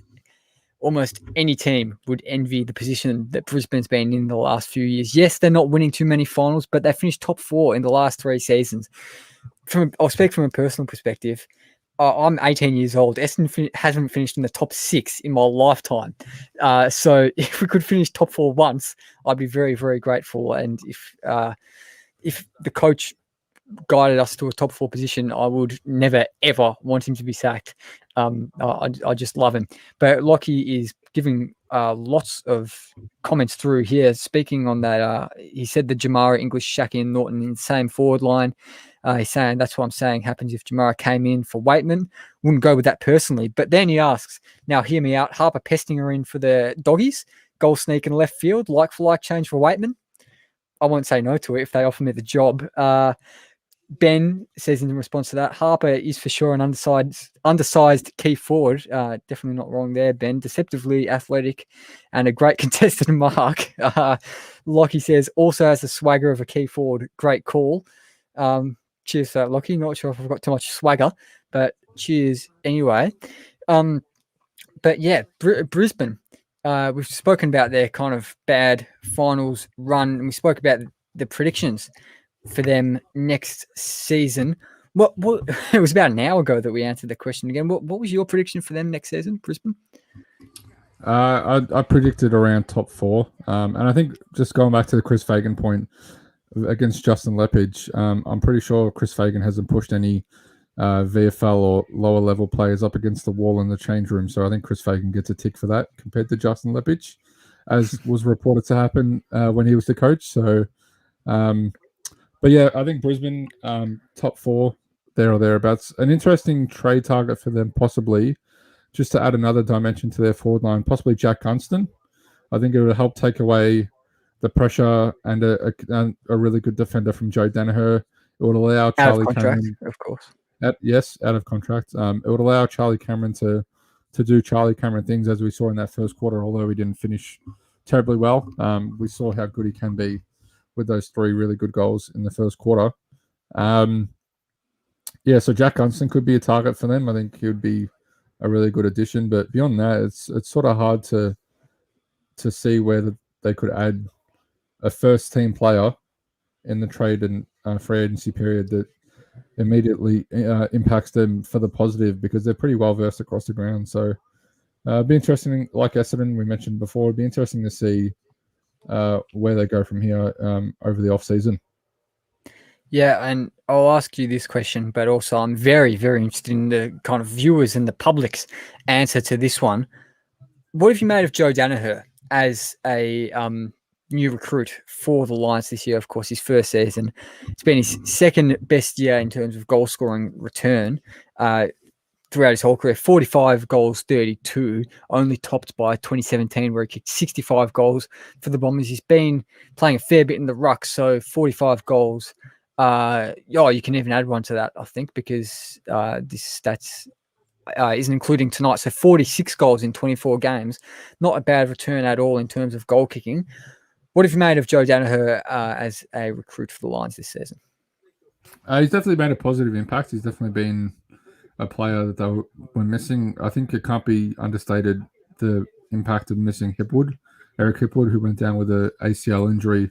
almost any team would envy the position that Brisbane's been in the last few years. Yes, they're not winning too many finals, but they finished top 4 in the last 3 seasons. I'll speak from a personal perspective. I'm 18 years old. Essendon hasn't finished in the top 6 in my lifetime. So if we could finish top 4 once, I'd be very, very grateful. And if the coach guided us to a top 4 position, I would never, ever want him to be sacked. I just love him. But Lockie is giving lots of comments through here. Speaking on that, he said the Jamara, English, Shaki and Norton in the same forward line. He's saying that's what I'm saying happens if Jamara came in for Waitman. Wouldn't go with that personally. But then he asks, now hear me out, Harper Pestinger in for the Doggies, goal sneak in left field, like for like change for Waitman. I won't say no to it if they offer me the job. Ben says in response to that, Harper is for sure an undersized key forward. Definitely not wrong there, Ben. Deceptively athletic and a great contested mark. Lockie says also has the swagger of a key forward. Great call. Cheers for that, Lockie. Not sure if I've got too much swagger, but cheers anyway. But yeah, Brisbane. We've spoken about their kind of bad finals run, and we spoke about the predictions for them next season. What it was about an hour ago that we answered the question again. What was your prediction for them next season, Brisbane? I predicted around top 4, and I think just going back to the Chris Fagan point, against Justin Lepage. I'm pretty sure Chris Fagan hasn't pushed any VFL or lower level players up against the wall in the change room. So I think Chris Fagan gets a tick for that compared to Justin Lepage, as was reported to happen when he was the coach. So, but yeah, I think Brisbane top 4 there or thereabouts. An interesting trade target for them, possibly, just to add another dimension to their forward line, possibly Jack Gunston. I think it would help take away the pressure and a really good defender from Joe Danaher. It would allow Charlie Cameron, of course. out of contract. It would allow Charlie Cameron to do Charlie Cameron things, as we saw in that first quarter, although he didn't finish terribly well. We saw how good he can be with those 3 really good goals in the first quarter. So Jack Gunston could be a target for them. I think he would be a really good addition. But beyond that, it's sort of hard to see where they could add a first-team player in the trade and free agency period that immediately impacts them for the positive, because they're pretty well versed across the ground. So it'd be interesting, like Essendon we mentioned before, it'd be interesting to see where they go from here over the off-season. Yeah, and I'll ask you this question, but also I'm very, very interested in the kind of viewers and the public's answer to this one. What have you made of Joe Danaher as a new recruit for the Lions this year? Of course, his first season. It's been his second best year in terms of goal scoring return throughout his whole career. 45 goals, 32, only topped by 2017, where he kicked 65 goals for the Bombers. He's been playing a fair bit in the ruck, so 45 goals. You can even add one to that, I think, because this stats isn't including tonight. So 46 goals in 24 games. Not a bad return at all in terms of goal kicking. What have you made of Joe Danaher as a recruit for the Lions this season? He's definitely made a positive impact. He's definitely been a player that they were missing. I think it can't be understated the impact of missing Eric Hipwood, who went down with an ACL injury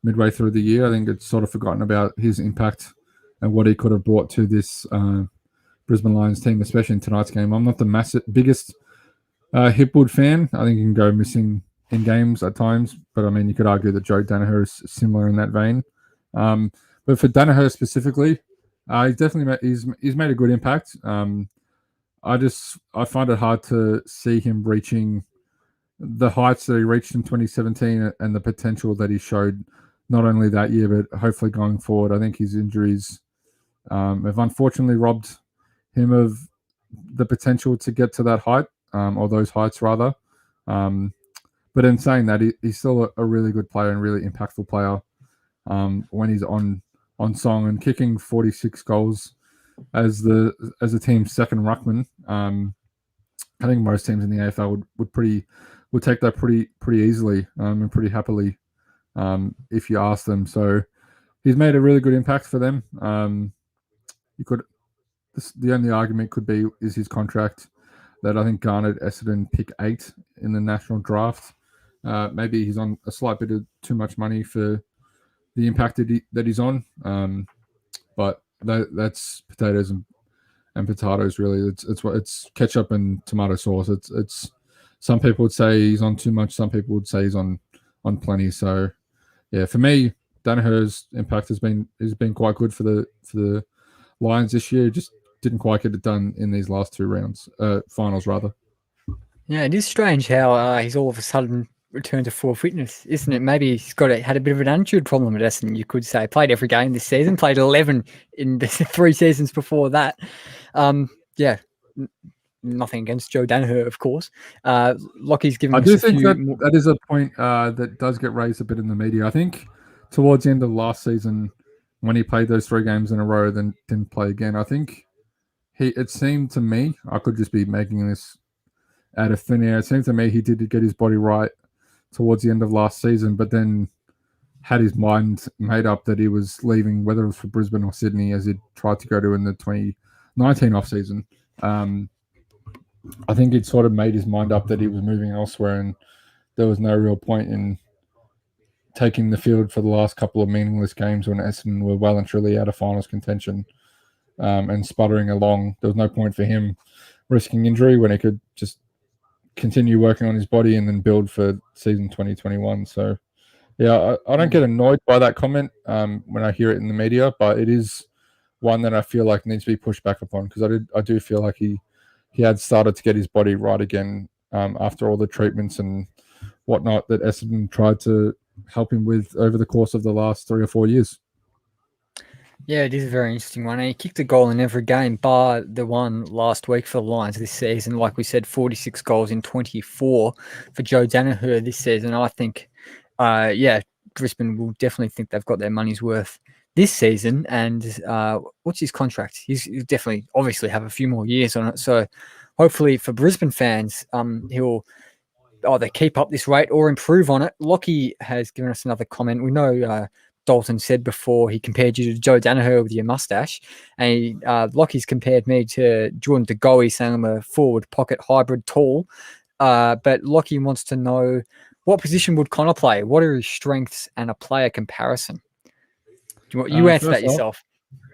midway through the year. I think it's sort of forgotten about his impact and what he could have brought to this Brisbane Lions team, especially in tonight's game. I'm not the biggest Hipwood fan. I think he can go missing in games at times, but I mean, you could argue that Joe Danaher is similar in that vein. But for Danaher specifically, he's definitely he's made a good impact. I find it hard to see him reaching the heights that he reached in 2017 and the potential that he showed not only that year, but hopefully going forward. I think his injuries have unfortunately robbed him of the potential to get to that height, or those heights rather. But in saying that, he's still a really good player and really impactful player when he's on song, and kicking 46 goals as the team's second ruckman. I think most teams in the AFL would take that pretty easily and pretty happily if you ask them. So he's made a really good impact for them. The only argument could be is his contract that I think garnered Essendon pick 8 in the national draft. Maybe he's on a slight bit of too much money for the impact that he's on. But that's potatoes and potatoes, really. It's ketchup and tomato sauce. It's some people would say he's on too much. Some people would say he's on plenty. So yeah, for me, Danaher's impact has been quite good for the Lions this year. Just didn't quite get it done in these last 2 rounds, finals rather. Yeah, it is strange how he's all of a sudden returned to full fitness, isn't it? Maybe he's had a bit of an attitude problem at Essendon, you could say. Played every game this season, played 11 in the 3 seasons before that. Nothing against Joe Danaher, of course. Lockie's given us a few... that is a point that does get raised a bit in the media. I think towards the end of last season, when he played those 3 games in a row, then didn't play again, I think it seemed to me, I could just be making this out of thin air, it seemed to me he did get his body right towards the end of last season, but then had his mind made up that he was leaving, whether it was for Brisbane or Sydney, as he tried to go to in the 2019 off-season. I think he'd sort of made his mind up that he was moving elsewhere, and there was no real point in taking the field for the last couple of meaningless games when Essendon were well and truly out of finals contention and sputtering along. There was no point for him risking injury when he could just continue working on his body and then build for season 2021. So Yeah, I don't get annoyed by that comment when I hear it in the media, but it is one that I feel like needs to be pushed back upon, because I do feel like he had started to get his body right again after all the treatments and whatnot that Essendon tried to help him with over the course of the last 3 or 4 years. Yeah, it is a very interesting one. And he kicked a goal in every game, bar the one last week for the Lions this season. Like we said, 46 goals in 24 for Joe Donahue this season. I think, Brisbane will definitely think they've got their money's worth this season. And what's his contract? He'll definitely, obviously, have a few more years on it. So hopefully for Brisbane fans, he'll either keep up this rate or improve on it. Lockie has given us another comment. We know Dalton said before he compared you to Joe Donahue with your mustache, and Lockie's compared me to Jordan De Goey, saying I'm a forward pocket hybrid tall. But Lockie wants to know, what position would Connor play? What are his strengths and a player comparison? You answer that yourself.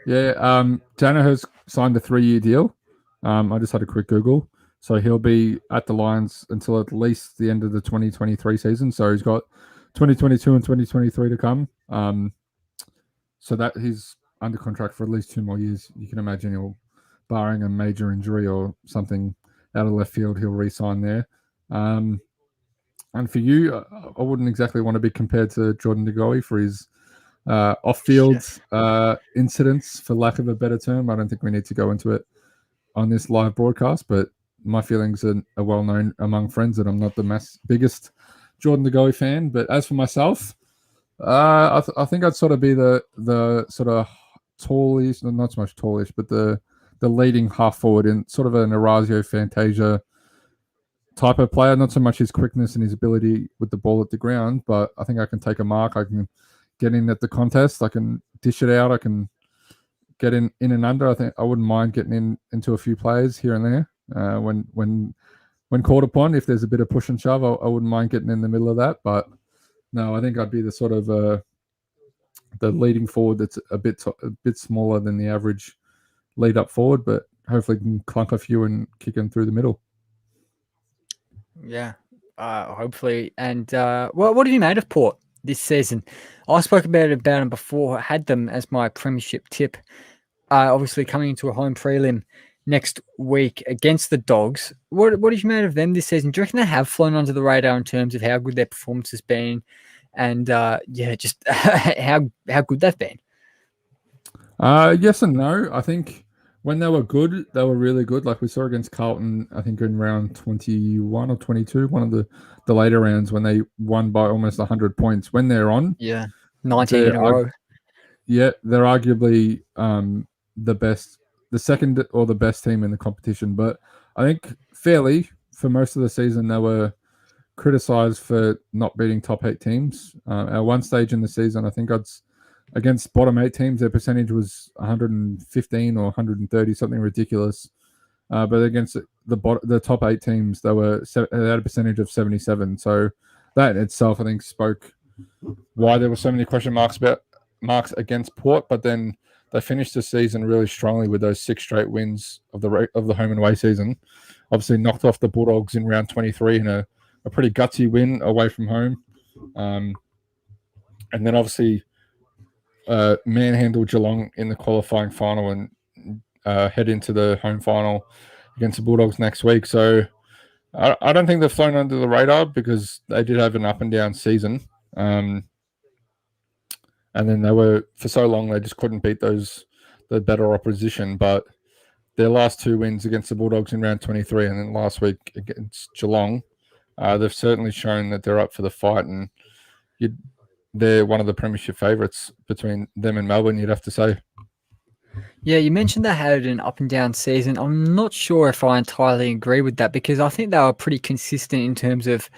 Dana has signed a 3-year deal. I just had a quick Google. So he'll be at the Lions until at least the end of the 2023 season. So he's got 2022 and 2023 to come. So that he's under contract for at least 2 more years. You can imagine he'll, barring a major injury or something out of left field, he'll re-sign there. And for you, I wouldn't exactly want to be compared to Jordan De Goey for his off-field incidents, for lack of a better term. I don't think we need to go into it on this live broadcast, but my feelings are well known among friends that I'm not the biggest Jordan De Goey fan. But as for myself, I think I'd sort of be the sort of tallish, not so much tallish, but the leading half forward in sort of an Orazio Fantasia type of player. Not so much his quickness and his ability with the ball at the ground, but I think I can take a mark. I can get in at the contest. I can dish it out. I can get in and under. I think I wouldn't mind getting into a few players here and there when called upon. If there's a bit of push and shove, I wouldn't mind getting in the middle of that. But no, I think I'd be the sort of the leading forward that's a bit smaller than the average lead up forward, but hopefully can clunk a few and kick them through the middle. Yeah, hopefully. And what have you made of Port this season? I spoke about them before. I had them as my premiership tip. Obviously, coming into a home prelim next week against the Dogs. What have you made of them this season? Do you reckon they have flown under the radar in terms of how good their performance has been, and just how good they've been? Yes and no. I think when they were good, they were really good. Like we saw against Carlton, I think in round 21 or 22, one of the later rounds, when they won by almost 100 points. When they're on, 19 in a row. Yeah, they're arguably the second or the best team in the competition. But I think fairly, for most of the season, they were criticised for not beating top 8 teams. At one stage in the season, I think against bottom 8 teams, their percentage was 115 or 130, something ridiculous. But against the top 8 teams, they had a percentage of 77. So that in itself, I think, spoke why there were so many question marks against Port. But then they finished the season really strongly with those 6 straight wins of the home and away season. Obviously knocked off the Bulldogs in round 23 in a pretty gutsy win away from home. And then obviously manhandle Geelong in the qualifying final and head into the home final against the Bulldogs next week. So I don't think they've flown under the radar, because they did have an up and down season. And then they were, for so long, they just couldn't beat the better opposition. But their last 2 wins against the Bulldogs in round 23 and then last week against Geelong, they've certainly shown that they're up for the fight, and they're one of the premiership favourites between them and Melbourne, you'd have to say. Yeah, you mentioned they had an up and down season. I'm not sure if I entirely agree with that, because I think they were pretty consistent in terms of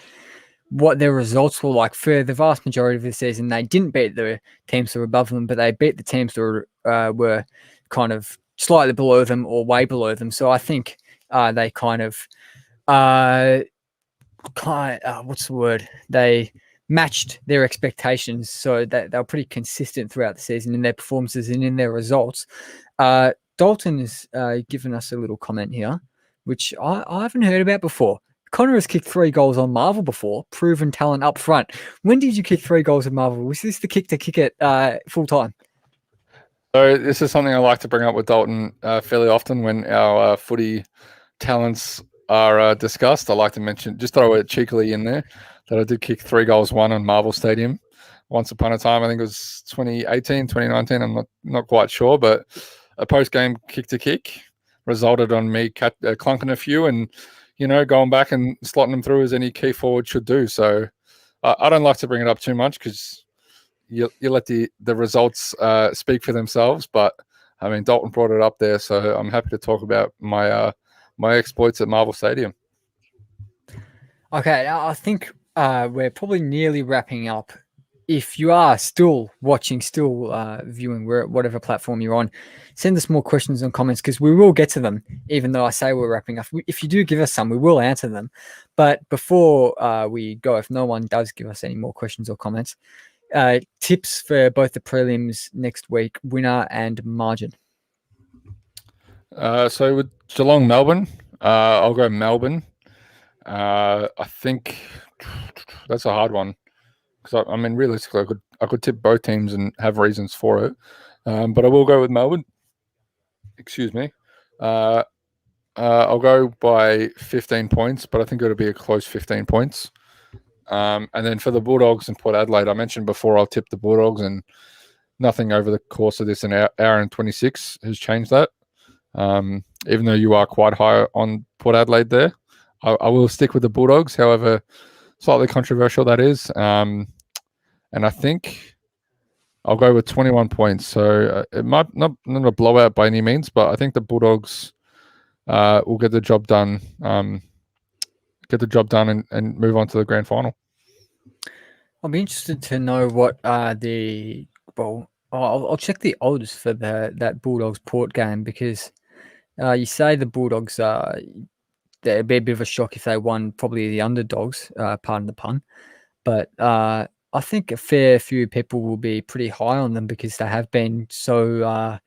what their results were like. For the vast majority of the season, they didn't beat the teams that were above them, but they beat the teams that were kind of slightly below them or way below them. So I think they what's the word? They matched their expectations, so that they were pretty consistent throughout the season in their performances and in their results. Dalton has given us a little comment here, which I haven't heard about before. Connor has kicked 3 goals on Marvel before, proven talent up front. When did you kick 3 goals on Marvel? Was this the kick to kick it full time? So this is something I like to bring up with Dalton fairly often when our footy talents are discussed. I like to mention, just throw it cheekily in there, that I did kick 3 goals, 1 on Marvel Stadium once upon a time. I think it was 2018, 2019. I'm not quite sure, but a post-game kick to kick resulted on me clunking a few and, going back and slotting them through as any key forward should do. So I don't like to bring it up too much because you let the results speak for themselves. But I mean, Dalton brought it up there, so I'm happy to talk about my my exploits at Marvel Stadium. Okay, I think we're probably nearly wrapping up. If you are still watching, still viewing, whatever platform you're on, send us more questions and comments because we will get to them, even though I say we're wrapping up. If you do give us some, we will answer them. But before we go, if no one does give us any more questions or comments, tips for both the prelims next week, winner and margin. So with Geelong, Melbourne, I'll go Melbourne. I think that's a hard one because I mean, realistically, I could tip both teams and have reasons for it, but I will go with Melbourne. Excuse me. I'll go by 15 points, but I think it'll be a close 15 points. And then for the Bulldogs and Port Adelaide, I mentioned before I'll tip the Bulldogs, and nothing over the course of this an hour and 26 has changed that. Even though you are quite high on Port Adelaide there, I will stick with the Bulldogs, however slightly controversial that is. And I think I'll go with 21 points. So it might not a blowout by any means, but I think the Bulldogs will get the job done. And move on to the grand final. I'll be interested to know what I'll check the odds for that Bulldogs Port game because you say the Bulldogs there'd be a bit of a shock if they won, probably the underdogs, pardon the pun. But I think a fair few people will be pretty high on them because they have been so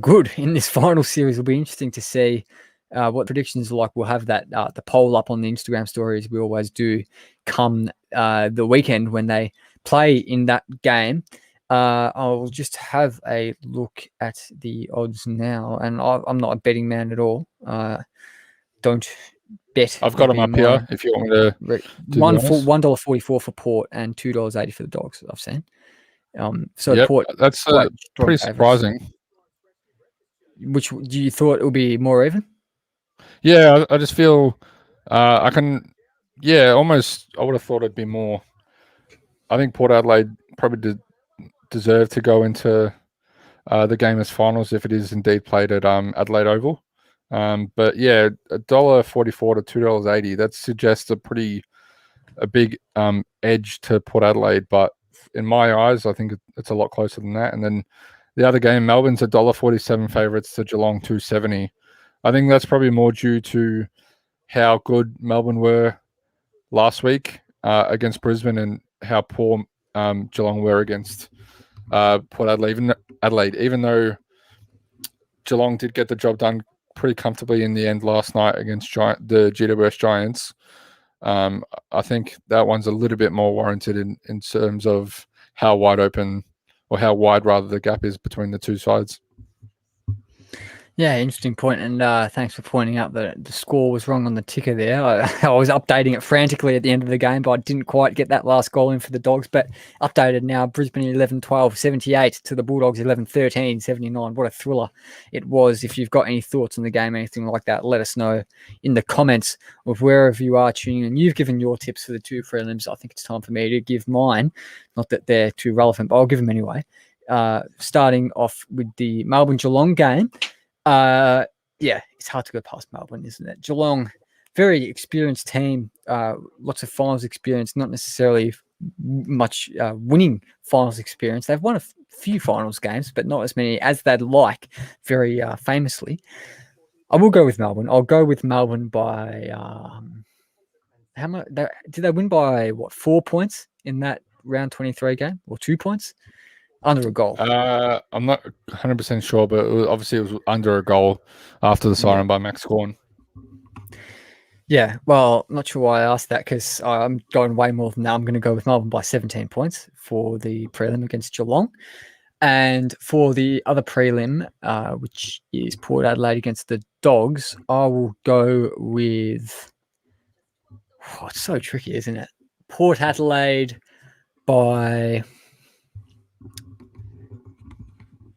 good in this final series. It'll be interesting to see what predictions are like. We'll have that the poll up on the Instagram stories. We always do come the weekend when they play in that game. I'll just have a look at the odds now, and I'm not a betting man at all. Don't bet. I've got them up here if you want me to. $1.44 for Port and $2.80 for the Dogs. I've seen. So yep, Port, that's pretty surprising. Which do you thought it would be more even? Yeah, I just feel I can. Yeah, almost. I would have thought it'd be more. I think Port Adelaide probably deserve to go into the game as finals if it is indeed played at Adelaide Oval. But yeah, $1.44 to $2.80. That suggests a big edge to Port Adelaide. But in my eyes, I think it's a lot closer than that. And then the other game, Melbourne's $1.47 favourites to Geelong $2.70. I think that's probably more due to how good Melbourne were last week against Brisbane and how poor Geelong were against Port Adelaide. Even though Geelong did get the job done pretty comfortably in the end last night against the GWS Giants, I think that one's a little bit more warranted in terms of how wide open or how wide rather the gap is between the two sides. Yeah, interesting point, and thanks for pointing out that the score was wrong on the ticker there. I was updating it frantically at the end of the game, but I didn't quite get that last goal in for the Dogs, but updated now, Brisbane 11-12, 78 to the Bulldogs 11-13, 79. What a thriller it was. If you've got any thoughts on the game, anything like that, let us know in the comments of wherever you are tuning in. You've given your tips for the two prelims. I think it's time for me to give mine. Not that they're too relevant, but I'll give them anyway. Starting off with the Melbourne-Geelong game. Yeah, it's hard to go past Melbourne, isn't it? Geelong, very experienced team, lots of finals experience, not necessarily much winning finals experience. They've won a few finals games, but not as many as they'd like, very famously. I will go with Melbourne. I'll go with Melbourne by how much? Did they win by 4 points in that round 23 game, or 2 points? Under a goal. I'm not 100% sure, but it was under a goal after the siren by Max Gawn. Yeah, well, not sure why I asked that because I'm going way more than that. I'm going to go with Melbourne by 17 points for the prelim against Geelong. And for the other prelim, which is Port Adelaide against the Dogs, I will go with. Oh, it's so tricky, isn't it? Port Adelaide by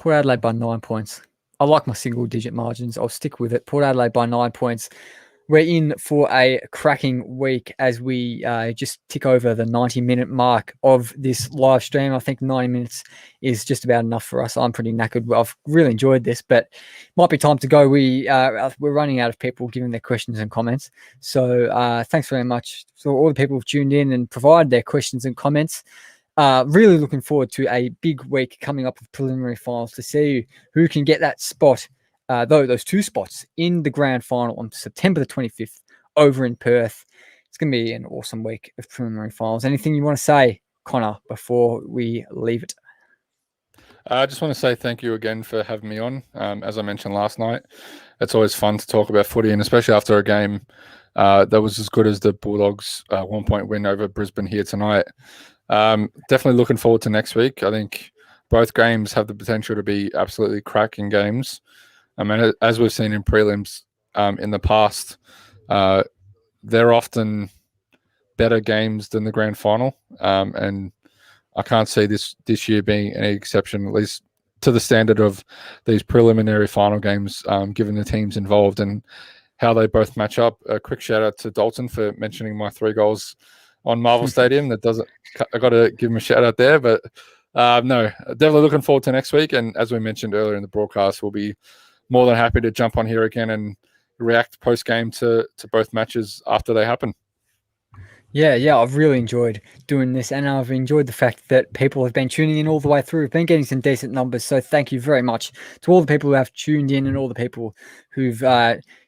9 points. I like my single digit margins. I'll stick with it. Port Adelaide by 9 points. We're in for a cracking week as we just tick over the 90-minute mark of this live stream. I think 90 minutes is just about enough for us. I'm pretty knackered. I've really enjoyed this, but might be time to go. We're running out of people giving their questions and comments. So thanks very much to all the people who've tuned in and provided their questions and comments. Really looking forward to a big week coming up with preliminary finals to see who can get that spot. Those 2 spots in the grand final on September the 25th over in Perth. It's going to be an awesome week of preliminary finals. Anything you want to say, Connor, before we leave it? I just want to say thank you again for having me on. As I mentioned last night, it's always fun to talk about footy, and especially after a game that was as good as the Bulldogs' 1-point win over Brisbane here tonight. Definitely looking forward to next week. I think both games have the potential to be absolutely cracking games. I mean, as we've seen in prelims in the past, they're often better games than the grand final, and I can't see this year being any exception, at least to the standard of these preliminary final games, given the teams involved and how they both match up. A quick shout out to Dalton for mentioning my 3 goals on Marvel Stadium. I got to give him a shout out there, but no, definitely looking forward to next week. And as we mentioned earlier in the broadcast, we'll be more than happy to jump on here again and react post game to both matches after they happen. Yeah, I've really enjoyed doing this, and I've enjoyed the fact that people have been tuning in all the way through. We've been getting some decent numbers, so thank you very much to all the people who have tuned in and all the people who've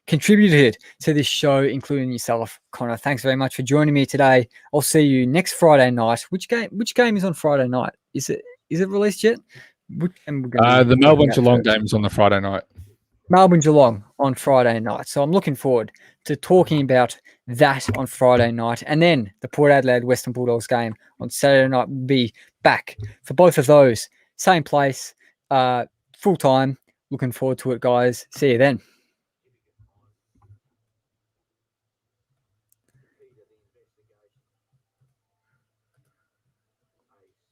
contributed to this show, including yourself, Connor. Thanks very much for joining me today. I'll see you next Friday night. Which game is on Friday night? Is it released yet? The Melbourne Geelong game is on the Friday night. Melbourne Geelong on Friday night. So I'm looking forward to talking about that on Friday night. And then the Port Adelaide Western Bulldogs game on Saturday night will be back for both of those. Same place, full time. Looking forward to it, guys. See you then.